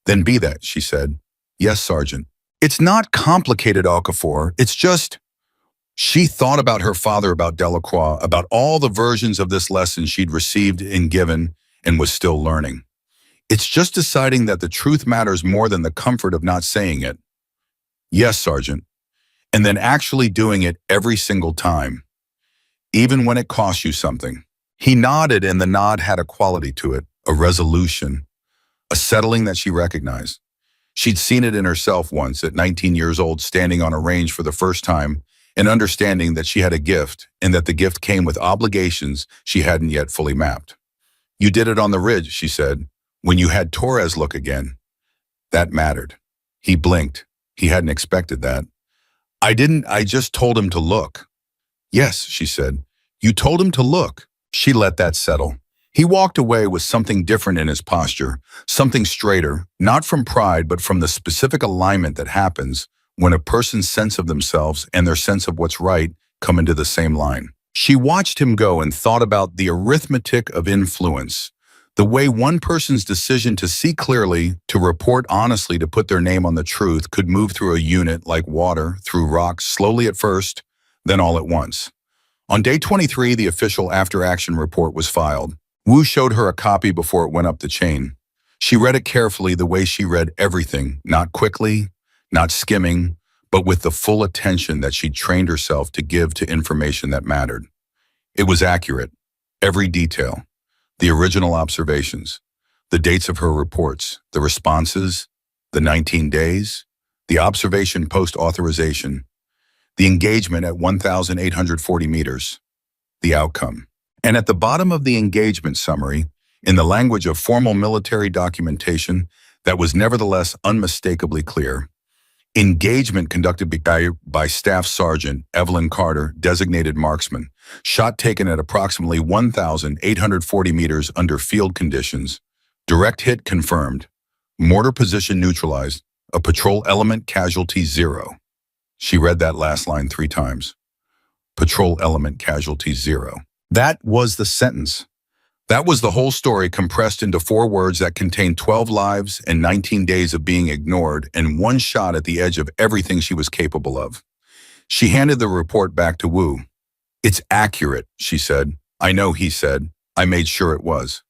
Then be that, she said. Yes, Sergeant. It's not complicated, Okafor. It's just... She thought about her father, about Delacroix, about all the versions of this lesson she'd received and given and was still learning. It's just deciding that the truth matters more than the comfort of not saying it. Yes, Sergeant. And then actually doing it every single time, even when it costs you something. He nodded, and the nod had a quality to it, a resolution, a settling that she recognized. She'd seen it in herself once at 19 years old, standing on a range for the first time and understanding that she had a gift and that the gift came with obligations she hadn't yet fully mapped. You did it on the ridge, she said, when you had Torres look again. That mattered. He blinked. He hadn't expected that. I just told him to look. Yes, she said. You told him to look. She let that settle. He walked away with something different in his posture, something straighter, not from pride, but from the specific alignment that happens when a person's sense of themselves and their sense of what's right come into the same line. She watched him go and thought about the arithmetic of influence, the way one person's decision to see clearly, to report honestly, to put their name on the truth could move through a unit like water, through rocks, slowly at first, then all at once. On day 23, the official after-action report was filed. Wu showed her a copy before it went up the chain. She read it carefully, the way she read everything, not quickly, not skimming, but with the full attention that she'd trained herself to give to information that mattered. It was accurate, every detail, the original observations, the dates of her reports, the responses, the 19 days, the observation post-authorization, the engagement at 1,840 meters, the outcome. And at the bottom of the engagement summary, in the language of formal military documentation that was nevertheless unmistakably clear, engagement conducted by Staff Sergeant Evelyn Carter, designated marksman, shot taken at approximately 1,840 meters under field conditions, direct hit confirmed, mortar position neutralized, a patrol element casualty 0. She read that last line 3 times. Patrol element casualty 0. That was the sentence. That was the whole story compressed into 4 words that contained 12 lives and 19 days of being ignored and 1 shot at the edge of everything she was capable of. She handed the report back to Wu. It's accurate, she said. I know, he said. I made sure it was.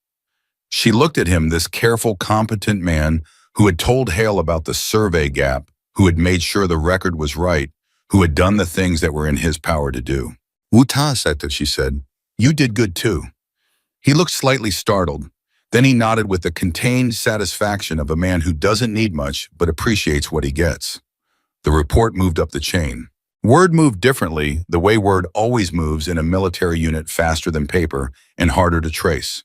She looked at him, this careful, competent man who had told Hale about the survey gap, who had made sure the record was right, who had done the things that were in his power to do. Wu Ta said that, she said. You did good too. He looked slightly startled. Then he nodded with the contained satisfaction of a man who doesn't need much but appreciates what he gets. The report moved up the chain. Word moved differently, the way word always moves in a military unit, faster than paper and harder to trace.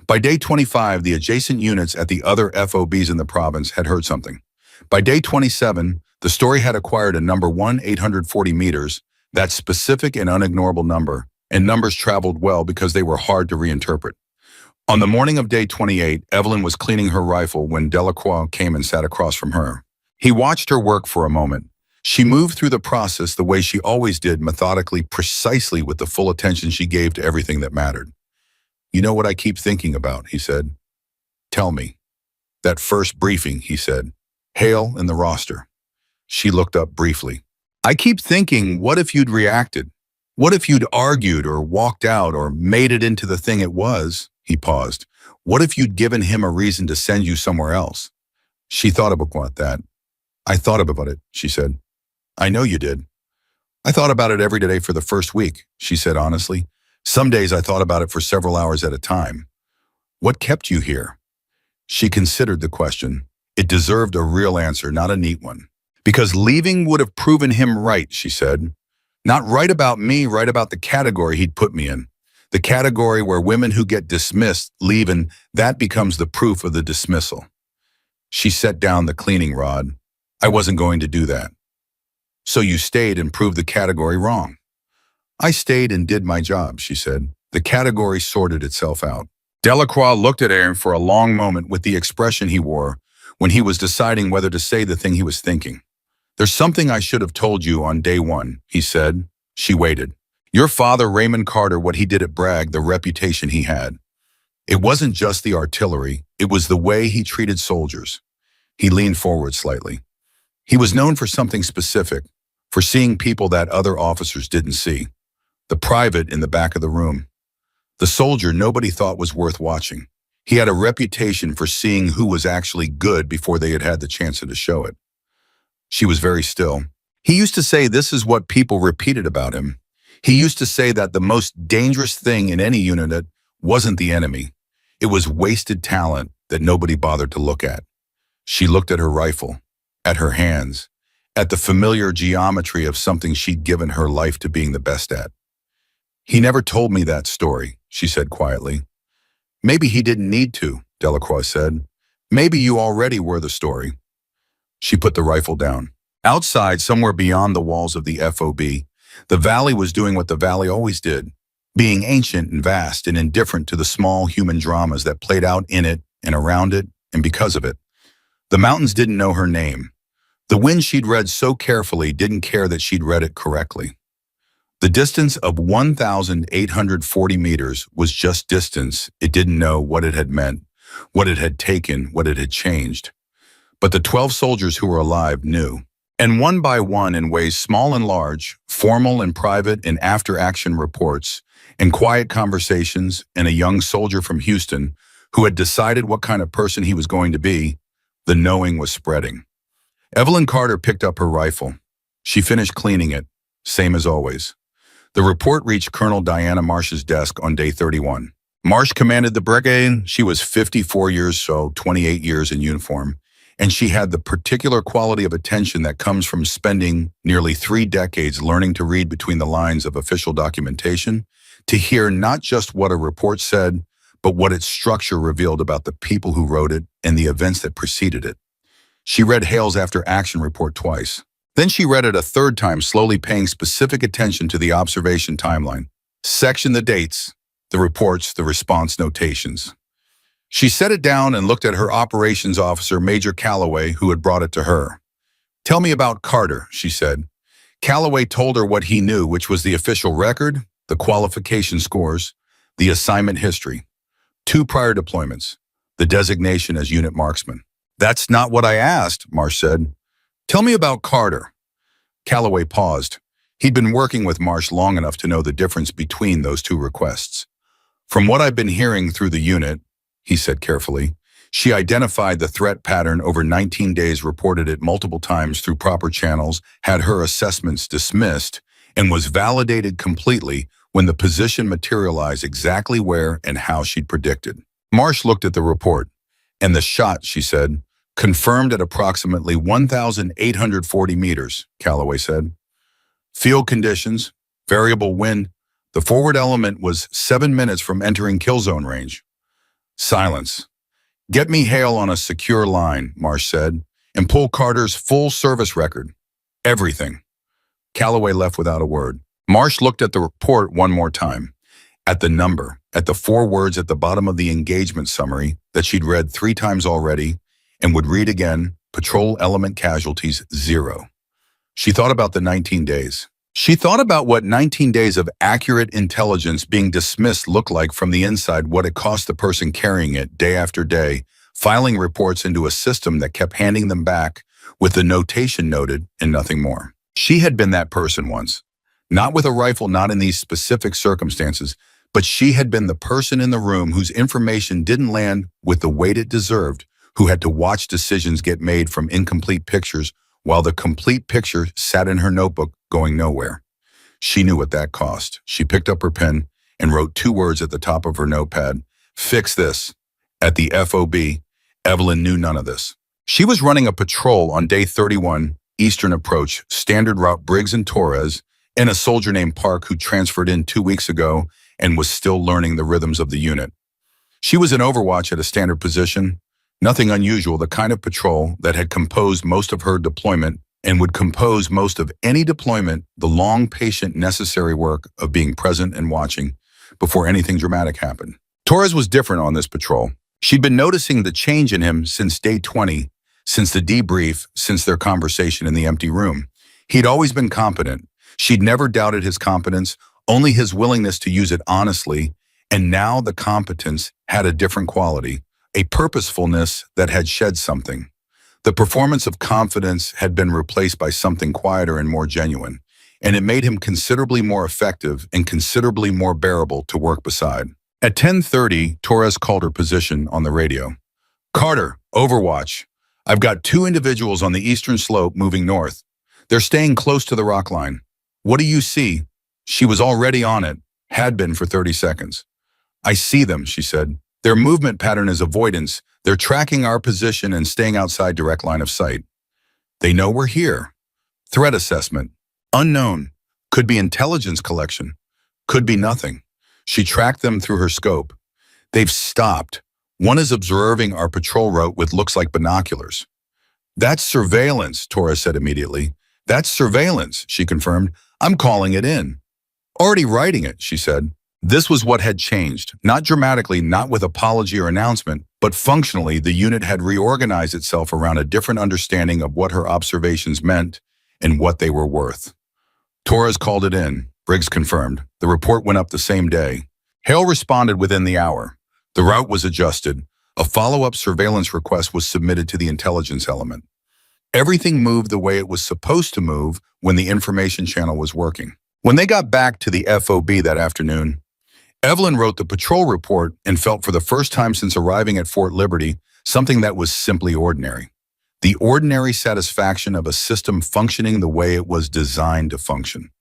By day 25, the adjacent units at the other FOBs in the province had heard something. By day 27, the story had acquired a number 1,840 meters, That specific and unignorable number, and numbers traveled well because they were hard to reinterpret. On the morning of day 28, Evelyn was cleaning her rifle when Delacroix came and sat across from her. He watched her work for a moment. She moved through the process the way she always did, methodically, precisely with the full attention she gave to everything that mattered. "You know what I keep thinking about," he said. "Tell me." "That first briefing," he said. "Hale in the roster." She looked up briefly. "I keep thinking, what if you'd reacted? What if you'd argued or walked out or made it into the thing it was?" He paused. "What if you'd given him a reason to send you somewhere else?" She thought about that. "I thought about it," she said. "I know you did." "I thought about it every day for the first week," she said honestly. "Some days I thought about it for several hours at a time." "What kept you here?" She considered the question. It deserved a real answer, not a neat one. "Because leaving would have proven him right," she said. "Not right about me, right about the category he'd put me in. The category where women who get dismissed leave, and that becomes the proof of the dismissal." She set down the cleaning rod. "I wasn't going to do that." "So you stayed and proved the category wrong." "I stayed and did my job," she said. "The category sorted itself out." Delacroix looked at Aaron for a long moment with the expression he wore when he was deciding whether to say the thing he was thinking. "There's something I should have told you on day one," he said. She waited. "Your father, Raymond Carter, what he did at Bragg, the reputation he had. It wasn't just the artillery, it was the way he treated soldiers." He leaned forward slightly. "He was known for something specific, for seeing people that other officers didn't see. The private in the back of the room. The soldier nobody thought was worth watching. He had a reputation for seeing who was actually good before they had had the chance to show it." She was very still. "He used to say this is what people repeated about him. He used to say that the most dangerous thing in any unit wasn't the enemy. It was wasted talent that nobody bothered to look at." She looked at her rifle, at her hands, at the familiar geometry of something she'd given her life to being the best at. "He never told me that story," she said quietly. "Maybe he didn't need to," Delacroix said. "Maybe you already were the story." She put the rifle down. Outside, somewhere beyond the walls of the FOB, the valley was doing what the valley always did, being ancient and vast and indifferent to the small human dramas that played out in it and around it and because of it. The mountains didn't know her name. The wind she'd read so carefully didn't care that she'd read it correctly. The distance of 1,840 meters was just distance. It didn't know what it had meant, what it had taken, what it had changed. But the 12 soldiers who were alive knew. And one by one, in ways small and large, formal and private, in after-action reports, in quiet conversations, and a young soldier from Houston who had decided what kind of person he was going to be, the knowing was spreading. Evelyn Carter picked up her rifle. She finished cleaning it, same as always. The report reached Colonel Diana Marsh's desk on day 31. Marsh commanded the brigade. She was 54 years, so 28 years in uniform, and she had the particular quality of attention that comes from spending nearly 3 decades learning to read between the lines of official documentation, to hear not just what a report said, but what its structure revealed about the people who wrote it and the events that preceded it. She read Hale's after-action report twice. Then she read it a third time, slowly paying specific attention to the observation timeline. Section the dates, the reports, the response notations. She set it down and looked at her operations officer, Major Calloway, who had brought it to her. "Tell me about Carter," she said. Calloway told her what he knew, which was the official record, the qualification scores, the assignment history, 2 prior deployments, the designation as unit marksman. "That's not what I asked," Marsh said. "Tell me about Carter." Calloway paused. He'd been working with Marsh long enough to know the difference between those 2 requests. "From what I've been hearing through the unit," he said carefully, "she identified the threat pattern over 19 days, reported it multiple times through proper channels, had her assessments dismissed, and was validated completely when the position materialized exactly where and how she'd predicted." Marsh looked at the report. "And the shot," she said, "confirmed at approximately 1,840 meters, Calloway said. "Field conditions, variable wind. The forward element was 7 minutes from entering kill zone range." Silence. "Get me Hale on a secure line," Marsh said, "and pull Carter's full service record. Everything." Calloway left without a word. Marsh looked at the report one more time, at the number, at the 4 words at the bottom of the engagement summary that she'd read 3 times already and would read again, patrol element casualties 0. She thought about the 19 days. She thought about what 19 days of accurate intelligence being dismissed looked like from the inside, what it cost the person carrying it day after day, filing reports into a system that kept handing them back with the notation noted and nothing more. She had been that person once. Not with a rifle, not in these specific circumstances, but she had been the person in the room whose information didn't land with the weight it deserved, who had to watch decisions get made from incomplete pictures while the complete picture sat in her notebook going nowhere. She knew what that cost. She picked up her pen and wrote 2 words at the top of her notepad. Fix this. At the FOB, Evelyn knew none of this. She was running a patrol on day 31, Eastern Approach, standard route Briggs and Torres, and a soldier named Park who transferred in 2 weeks ago and was still learning the rhythms of the unit. She was in Overwatch at a standard position, nothing unusual, the kind of patrol that had composed most of her deployment and would compose most of any deployment, the long, patient, necessary work of being present and watching before anything dramatic happened. Torres was different on this patrol. She'd been noticing the change in him since day 20, since the debrief, since their conversation in the empty room. He'd always been competent. She'd never doubted his competence, only his willingness to use it honestly, and now the competence had a different quality, a purposefulness that had shed something. The performance of confidence had been replaced by something quieter and more genuine, and it made him considerably more effective and considerably more bearable to work beside. At 10:30, Torres called her position on the radio. Carter, Overwatch. I've got 2 individuals on the eastern slope moving north. They're staying close to the rock line. What do you see? She was already on it, had been for 30 seconds. I see them, she said. Their movement pattern is avoidance. They're tracking our position and staying outside direct line of sight. They know we're here. Threat assessment. Unknown. Could be intelligence collection. Could be nothing. She tracked them through her scope. They've stopped. One is observing our patrol route with looks like binoculars. That's surveillance, Torres said immediately. That's surveillance, she confirmed. I'm calling it in. Already writing it, she said. This was what had changed. Not dramatically, not with apology or announcement, but functionally, the unit had reorganized itself around a different understanding of what her observations meant and what they were worth. Torres called it in. Briggs confirmed. The report went up the same day. Hale responded within the hour. The route was adjusted. A follow-up surveillance request was submitted to the intelligence element. Everything moved the way it was supposed to move when the information channel was working. When they got back to the FOB that afternoon, Evelyn wrote the patrol report and felt for the first time since arriving at Fort Liberty something that was simply ordinary. The ordinary satisfaction of a system functioning the way it was designed to function.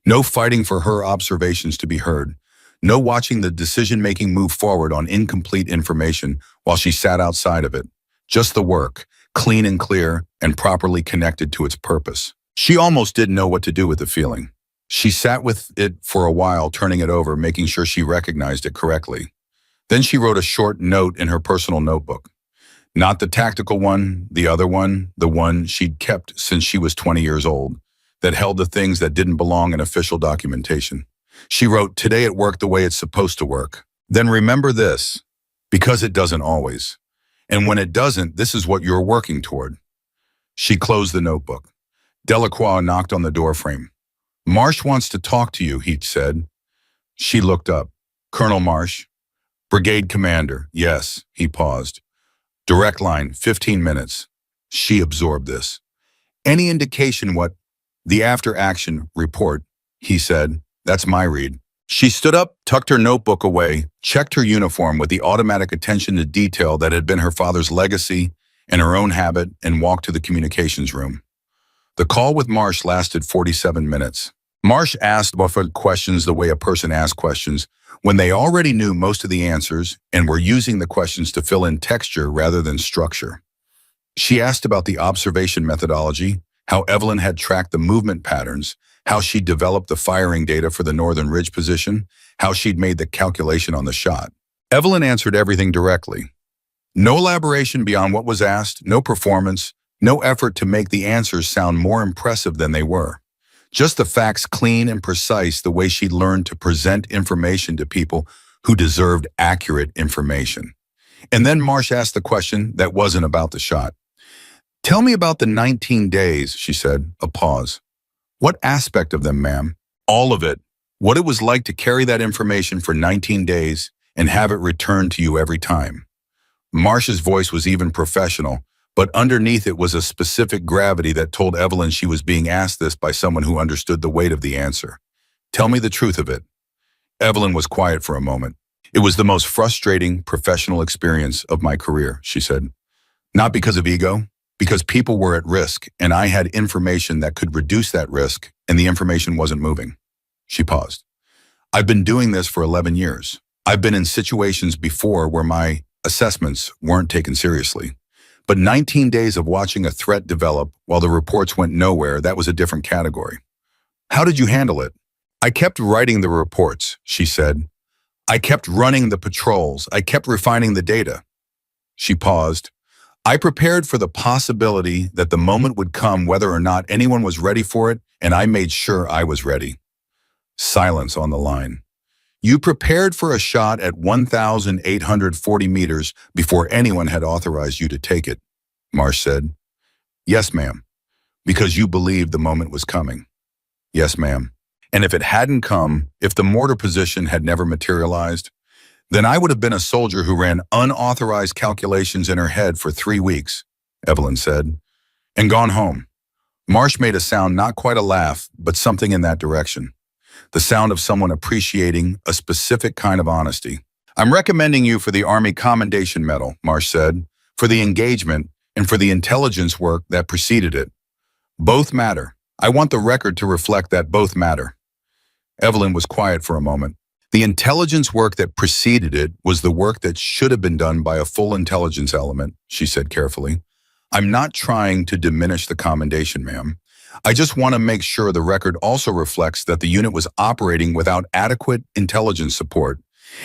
No fighting for her observations to be heard. No watching the decision-making move forward on incomplete information while she sat outside of it. Just the work, clean and clear and properly connected to its purpose. She almost didn't know what to do with the feeling. She sat with it for a while, turning it over, making sure she recognized it correctly. Then she wrote a short note in her personal notebook. Not the tactical one, the other one, the one she'd kept since she was 20 years old, that held the things that didn't belong in official documentation. She wrote, today it worked the way it's supposed to work. Then remember this, because it doesn't always. And when it doesn't, this is what you're working toward. She closed the notebook. Delacroix knocked on the doorframe. Marsh wants to talk to you, he said. She looked up. Colonel Marsh? Brigade Commander, yes, he paused. Direct line, 15 minutes. She absorbed this. Any indication what? The after-action report, he said. That's my read. She stood up, tucked her notebook away, checked her uniform with the automatic attention to detail that had been her father's legacy and her own habit, and walked to the communications room. The call with Marsh lasted 47 minutes. Marsh asked Buffett questions the way a person asks questions, when they already knew most of the answers and were using the questions to fill in texture rather than structure. She asked about the observation methodology, how Evelyn had tracked the movement patterns, how she'd developed the firing data for the Northern Ridge position, how she'd made the calculation on the shot. Evelyn answered everything directly. No elaboration beyond what was asked, no performance, no effort to make the answers sound more impressive than they were. Just the facts clean and precise, the way she learned to present information to people who deserved accurate information. And then Marsh asked the question that wasn't about the shot. Tell me about the 19 days, she said, a pause. What aspect of them, ma'am? All of it. What it was like to carry that information for 19 days and have it returned to you every time. Marsh's voice was even professional, but underneath it was a specific gravity that told Evelyn she was being asked this by someone who understood the weight of the answer. Tell me the truth of it. Evelyn was quiet for a moment. It was the most frustrating professional experience of my career, she said. Not because of ego, because people were at risk and I had information that could reduce that risk and the information wasn't moving. She paused. I've been doing this for 11 years. I've been in situations before where my assessments weren't taken seriously. But 19 days of watching a threat develop while the reports went nowhere, that was a different category. How did you handle it? I kept writing the reports, she said. I kept running the patrols. I kept refining the data. She paused. I prepared for the possibility that the moment would come whether or not anyone was ready for it, and I made sure I was ready. Silence on the line. You prepared for a shot at 1,840 meters before anyone had authorized you to take it, Marsh said. Yes, ma'am. Because you believed the moment was coming. Yes, ma'am. And if it hadn't come, if the mortar position had never materialized, then I would have been a soldier who ran unauthorized calculations in her head for 3 weeks, Evelyn said, and gone home. Marsh made a sound, not quite a laugh, but something in that direction. The sound of someone appreciating a specific kind of honesty. I'm recommending you for the Army Commendation Medal, Marsh said, for the engagement and for the intelligence work that preceded it. Both matter. I want the record to reflect that both matter. Evelyn was quiet for a moment. The intelligence work that preceded it was the work that should have been done by a full intelligence element, she said carefully. I'm not trying to diminish the commendation, ma'am. I just want to make sure the record also reflects that the unit was operating without adequate intelligence support,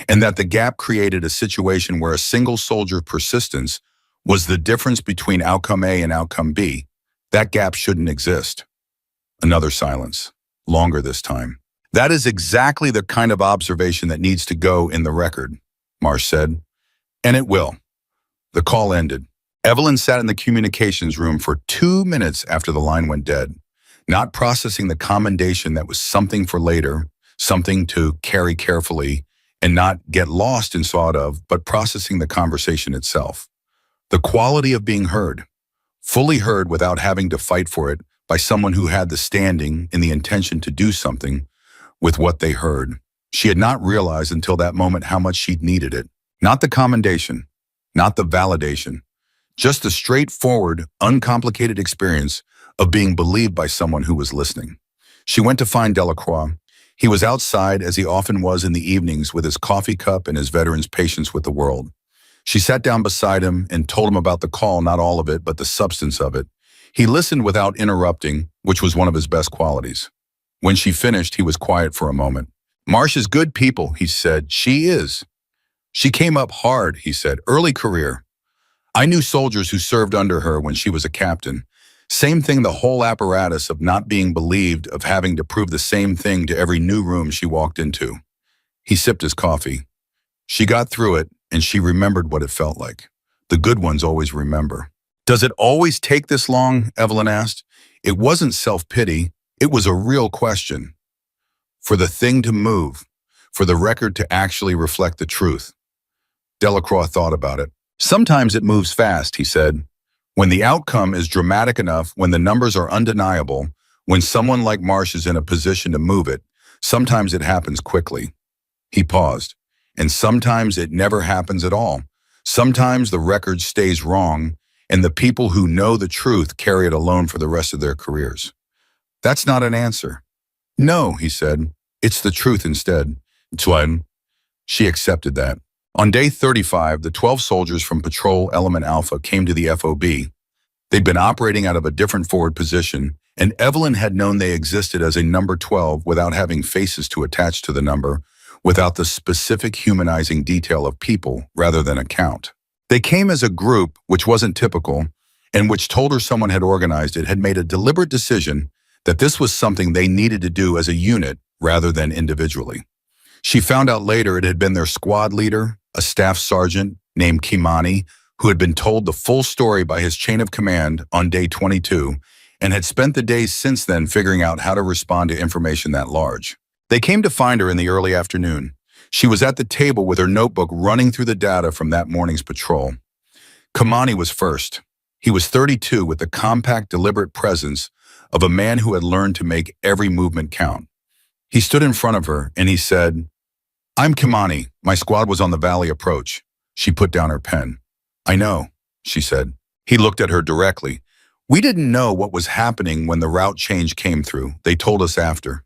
and that the gap created a situation where a single soldier's persistence was the difference between outcome A and outcome B. That gap shouldn't exist. Another silence, longer this time. That is exactly the kind of observation that needs to go in the record, Marsh said. And it will. The call ended. Evelyn sat in the communications room for 2 minutes after the line went dead, not processing the commendation that was something for later, something to carry carefully and not get lost in thought of, but processing the conversation itself. The quality of being heard, fully heard without having to fight for it by someone who had the standing and the intention to do something with what they heard. She had not realized until that moment how much she'd needed it. Not the commendation, not the validation, just the straightforward, uncomplicated experience of being believed by someone who was listening. She went to find Delacroix. He was outside, as he often was in the evenings, with his coffee cup and his veteran's patience with the world. She sat down beside him and told him about the call, not all of it, but the substance of it. He listened without interrupting, which was one of his best qualities. When she finished, he was quiet for a moment. Marsh is good people, he said. She is. She came up hard, he said, early career. I knew soldiers who served under her when she was a captain. Same thing, the whole apparatus of not being believed, of having to prove the same thing to every new room she walked into. He sipped his coffee. She got through it, and she remembered what it felt like. The good ones always remember. Does it always take this long? Evelyn asked. It wasn't self-pity. It was a real question. For the thing to move, for the record to actually reflect the truth. Delacroix thought about it. Sometimes it moves fast, he said. When the outcome is dramatic enough, when the numbers are undeniable, when someone like Marsh is in a position to move it, sometimes it happens quickly. He paused. And sometimes it never happens at all. Sometimes the record stays wrong, and the people who know the truth carry it alone for the rest of their careers. That's not an answer. No, he said. It's the truth instead. She accepted that. On day 35, the 12 soldiers from Patrol Element Alpha came to the FOB. They'd been operating out of a different forward position, and Evelyn had known they existed as a number 12 without having faces to attach to the number, without the specific humanizing detail of people rather than a count. They came as a group, which wasn't typical, and which told her someone had organized it, had made a deliberate decision that this was something they needed to do as a unit rather than individually. She found out later it had been their squad leader, a staff sergeant named Kimani, who had been told the full story by his chain of command on day 22 and had spent the days since then figuring out how to respond to information that large. They came to find her in the early afternoon. She was at the table with her notebook running through the data from that morning's patrol. Kimani was first. He was 32 with the compact, deliberate presence of a man who had learned to make every movement count. He stood in front of her and he said, "I'm Kimani. My squad was on the valley approach." She put down her pen. "I know," she said. He looked at her directly. "We didn't know what was happening when the route change came through. They told us after."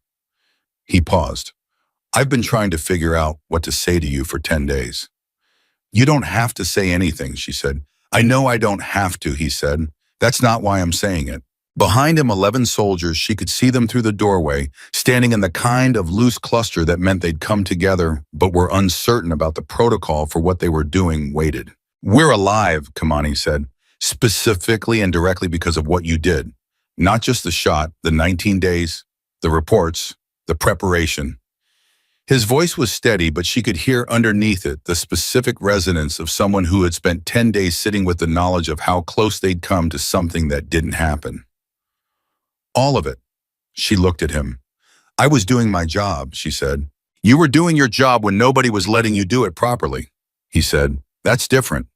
He paused. "I've been trying to figure out what to say to you for 10 days. "You don't have to say anything," she said. "I know I don't have to," he said. "That's not why I'm saying it." Behind him, 11 soldiers, she could see them through the doorway, standing in the kind of loose cluster that meant they'd come together, but were uncertain about the protocol for what they were doing, waited. "We're alive," Kimani said, "specifically and directly because of what you did. Not just the shot, the 19 days, the reports, the preparation." His voice was steady, but she could hear underneath it the specific resonance of someone who had spent 10 days sitting with the knowledge of how close they'd come to something that didn't happen. "All of it." She looked at him. "I was doing my job," she said. "You were doing your job when nobody was letting you do it properly," he said. "That's different."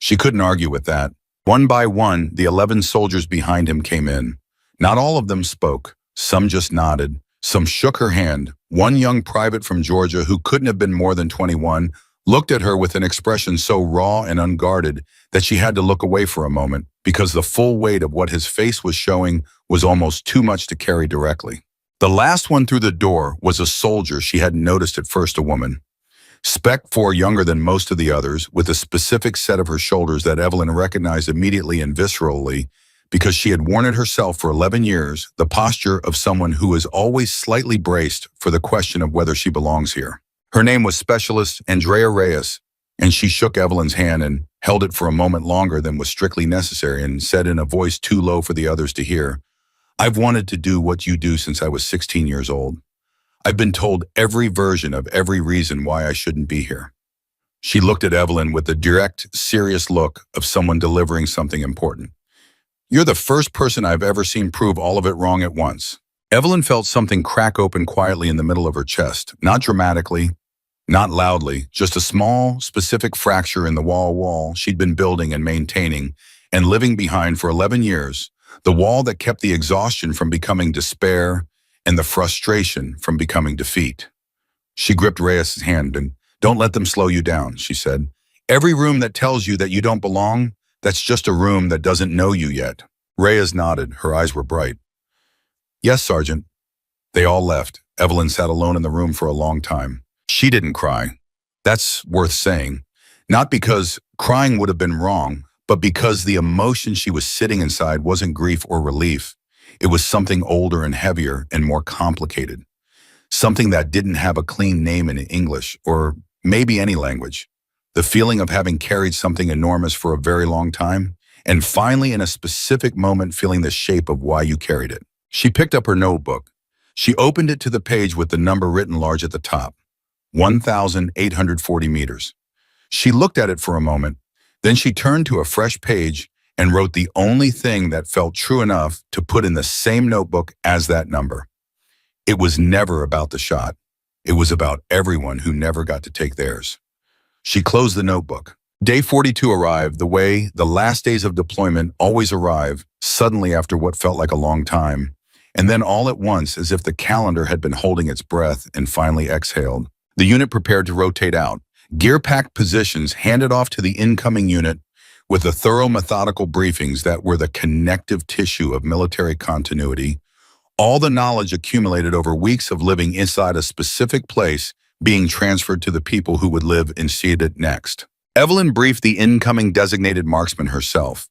She couldn't argue with that. One by one, the 11 soldiers behind him came in. Not all of them spoke. Some just nodded. Some shook her hand. One young private from Georgia, who couldn't have been more than 21, looked at her with an expression so raw and unguarded that she had to look away for a moment, because the full weight of what his face was showing was almost too much to carry directly. The last one through the door was a soldier she hadn't noticed at first, a woman. Spec 4, younger than most of the others, with a specific set of her shoulders that Evelyn recognized immediately and viscerally, because she had worn it herself for 11 years, the posture of someone who is always slightly braced for the question of whether she belongs here. Her name was Specialist Andrea Reyes, and she shook Evelyn's hand and held it for a moment longer than was strictly necessary and said in a voice too low for the others to hear, "I've wanted to do what you do since I was 16 years old. I've been told every version of every reason why I shouldn't be here." She looked at Evelyn with the direct, serious look of someone delivering something important. "You're the first person I've ever seen prove all of it wrong at once." Evelyn felt something crack open quietly in the middle of her chest, not dramatically, not loudly, just a small, specific fracture in the wall she'd been building and maintaining and living behind for 11 years, the wall that kept the exhaustion from becoming despair and the frustration from becoming defeat. She gripped Reyes' hand and, "Don't let them slow you down," she said. "Every room that tells you that you don't belong, that's just a room that doesn't know you yet." Reyes nodded. Her eyes were bright. "Yes, Sergeant." They all left. Evelyn sat alone in the room for a long time. She didn't cry. That's worth saying. Not because crying would have been wrong, but because the emotion she was sitting inside wasn't grief or relief. It was something older and heavier and more complicated. Something that didn't have a clean name in English, or maybe any language. The feeling of having carried something enormous for a very long time, and finally in a specific moment feeling the shape of why you carried it. She picked up her notebook. She opened it to the page with the number written large at the top. 1,840 meters. She looked at it for a moment, then she turned to a fresh page and wrote the only thing that felt true enough to put in the same notebook as that number. It was never about the shot. It was about everyone who never got to take theirs. She closed the notebook. Day 42 arrived the way the last days of deployment always arrive, suddenly after what felt like a long time, and then all at once as if the calendar had been holding its breath and finally exhaled. The unit prepared to rotate out. Gear-packed positions handed off to the incoming unit with the thorough methodical briefings that were the connective tissue of military continuity, all the knowledge accumulated over weeks of living inside a specific place being transferred to the people who would live and see it next. Evelyn briefed the incoming designated marksman herself.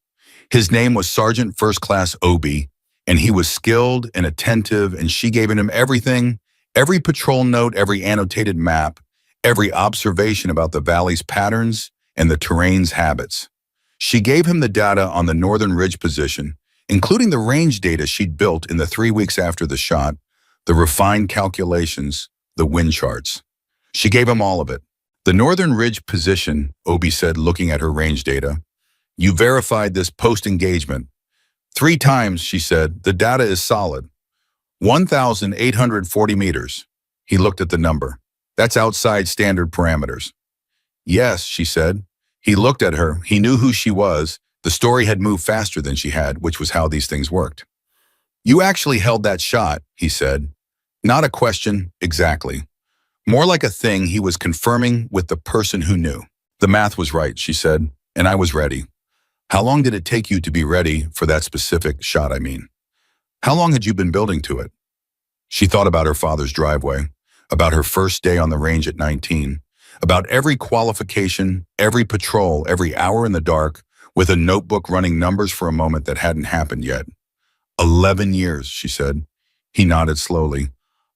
His name was Sergeant First Class Obi, and he was skilled and attentive, and she gave him everything, every patrol note, every annotated map, every observation about the valley's patterns and the terrain's habits. She gave him the data on the Northern Ridge position, including the range data she'd built in the 3 weeks after the shot, the refined calculations, the wind charts. She gave him all of it. The northern ridge position, Obi said, looking at her range data. You verified this post-engagement. 3 times, she said. The data is solid. 1,840 meters. He looked at the number. That's outside standard parameters. Yes, she said. He looked at her. He knew who she was. The story had moved faster than she had, which was how these things worked. You actually held that shot, he said. Not a question, exactly. More like a thing he was confirming with the person who knew. The math was right, she said, and I was ready. How long did it take you to be ready for that specific shot, I mean? How long had you been building to it? She thought about her father's driveway, about her first day on the range at 19, about every qualification, every patrol, every hour in the dark, with a notebook running numbers for a moment that hadn't happened yet. 11 years, she said. He nodded slowly.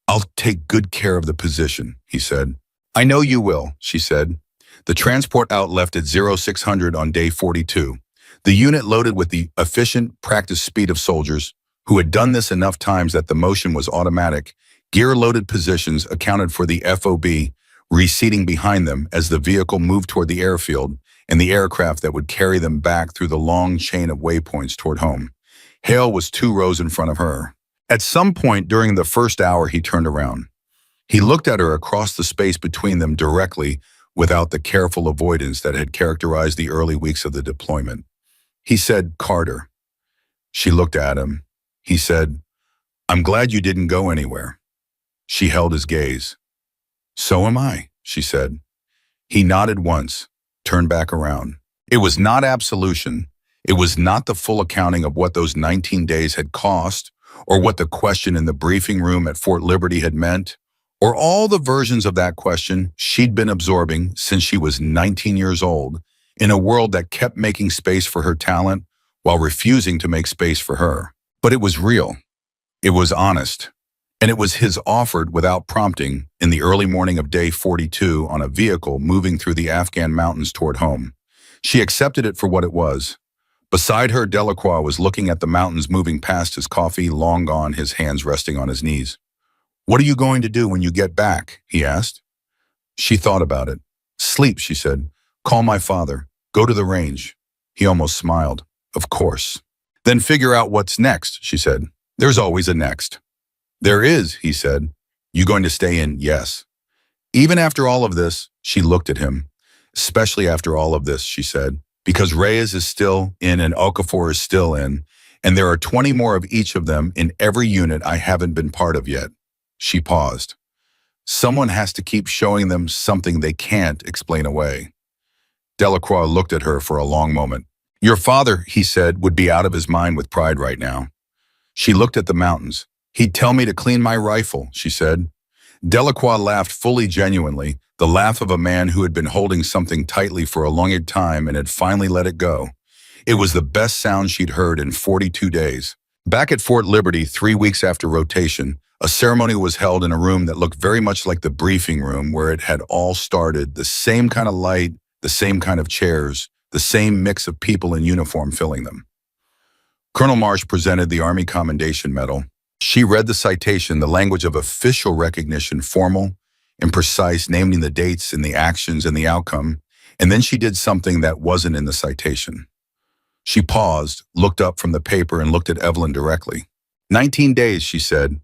I'll take good care of the position, he said. I know you will, she said. The transport out left at 0600 on day 42. The unit loaded with the efficient practice speed of soldiers who had done this enough times that the motion was automatic. Gear-loaded positions accounted for the FOB receding behind them as the vehicle moved toward the airfield and the aircraft that would carry them back through the long chain of waypoints toward home. Hale was 2 rows in front of her. At some point during the first hour, he turned around. He looked at her across the space between them directly without the careful avoidance that had characterized the early weeks of the deployment. He said, Carter. She looked at him. He said, I'm glad you didn't go anywhere. She held his gaze. So am I, she said. He nodded once, turned back around. It was not absolution. It was not the full accounting of what those 19 days had cost, or what the question in the briefing room at Fort Liberty had meant, or all the versions of that question she'd been absorbing since she was 19 years old, in a world that kept making space for her talent while refusing to make space for her. But it was real. It was honest. And it was his offered without prompting in the early morning of day 42 on a vehicle moving through the Afghan mountains toward home. She accepted it for what it was. Beside her, Delacroix was looking at the mountains moving past his coffee, long gone, his hands resting on his knees. What are you going to do when you get back? He asked. She thought about it. Sleep, she said. Call my father. Go to the range. He almost smiled. Of course. Then figure out what's next, she said. There's always a next. There is, he said. You going to stay in? Yes. Even after all of this, she looked at him. Especially after all of this, she said, because Reyes is still in and Okafor is still in, and there are 20 more of each of them in every unit I haven't been part of yet. She paused. Someone has to keep showing them something they can't explain away. Delacroix looked at her for a long moment. Your father, he said, would be out of his mind with pride right now. She looked at the mountains. He'd tell me to clean my rifle, she said. Delacroix laughed fully genuinely, the laugh of a man who had been holding something tightly for a long time and had finally let it go. It was the best sound she'd heard in 42 days. Back at Fort Liberty, 3 weeks after rotation, a ceremony was held in a room that looked very much like the briefing room where it had all started, the same kind of light, the same kind of chairs, the same mix of people in uniform filling them. Colonel Marsh presented the Army Commendation Medal. She read the citation, the language of official recognition, formal and precise, naming the dates and the actions and the outcome, and then she did something that wasn't in the citation. She paused, looked up from the paper, and looked at Evelyn directly. 19 days, she said,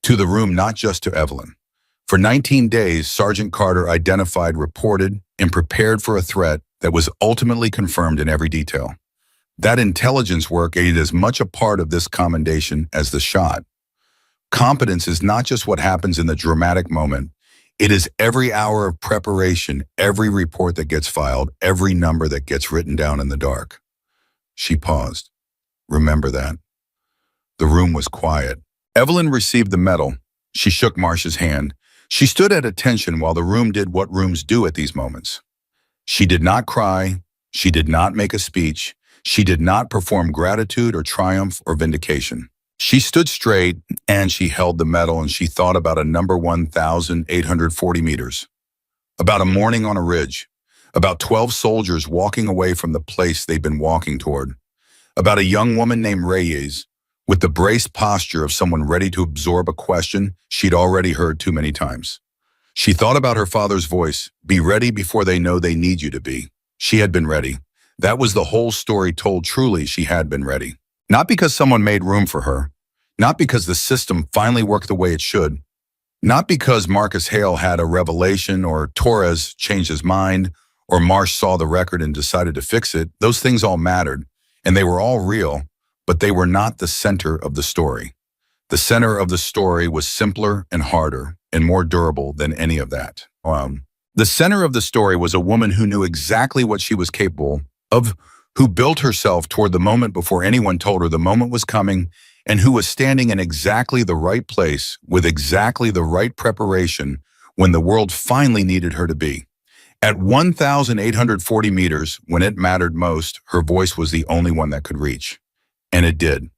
to the room, not just to Evelyn. For 19 days, Sergeant Carter identified, reported, and prepared for a threat that was ultimately confirmed in every detail. That intelligence work aided as much a part of this commendation as the shot. Competence is not just what happens in the dramatic moment. It is every hour of preparation, every report that gets filed, every number that gets written down in the dark. She paused. Remember that. The room was quiet. Evelyn received the medal. She shook Marsh's hand. She stood at attention while the room did what rooms do at these moments. She did not cry. She did not make a speech. She did not perform gratitude or triumph or vindication. She stood straight and she held the medal and she thought about a number 1,840 meters, about a morning on a ridge, about 12 soldiers walking away from the place they'd been walking toward, about a young woman named Reyes, with the braced posture of someone ready to absorb a question she'd already heard too many times. She thought about her father's voice, "Be ready before they know they need you to be." She had been ready. That was the whole story told. Truly, she had been ready. Not because someone made room for her, not because the system finally worked the way it should, not because Marcus Hale had a revelation or Torres changed his mind or Marsh saw the record and decided to fix it. Those things all mattered, and they were all real, but they were not the center of the story. The center of the story was simpler and harder and more durable than any of that. The center of the story was a woman who knew exactly what she was capable of, who built herself toward the moment before anyone told her the moment was coming, and who was standing in exactly the right place with exactly the right preparation when the world finally needed her to be. At 1,840 meters, when it mattered most, her voice was the only one that could reach. And it did.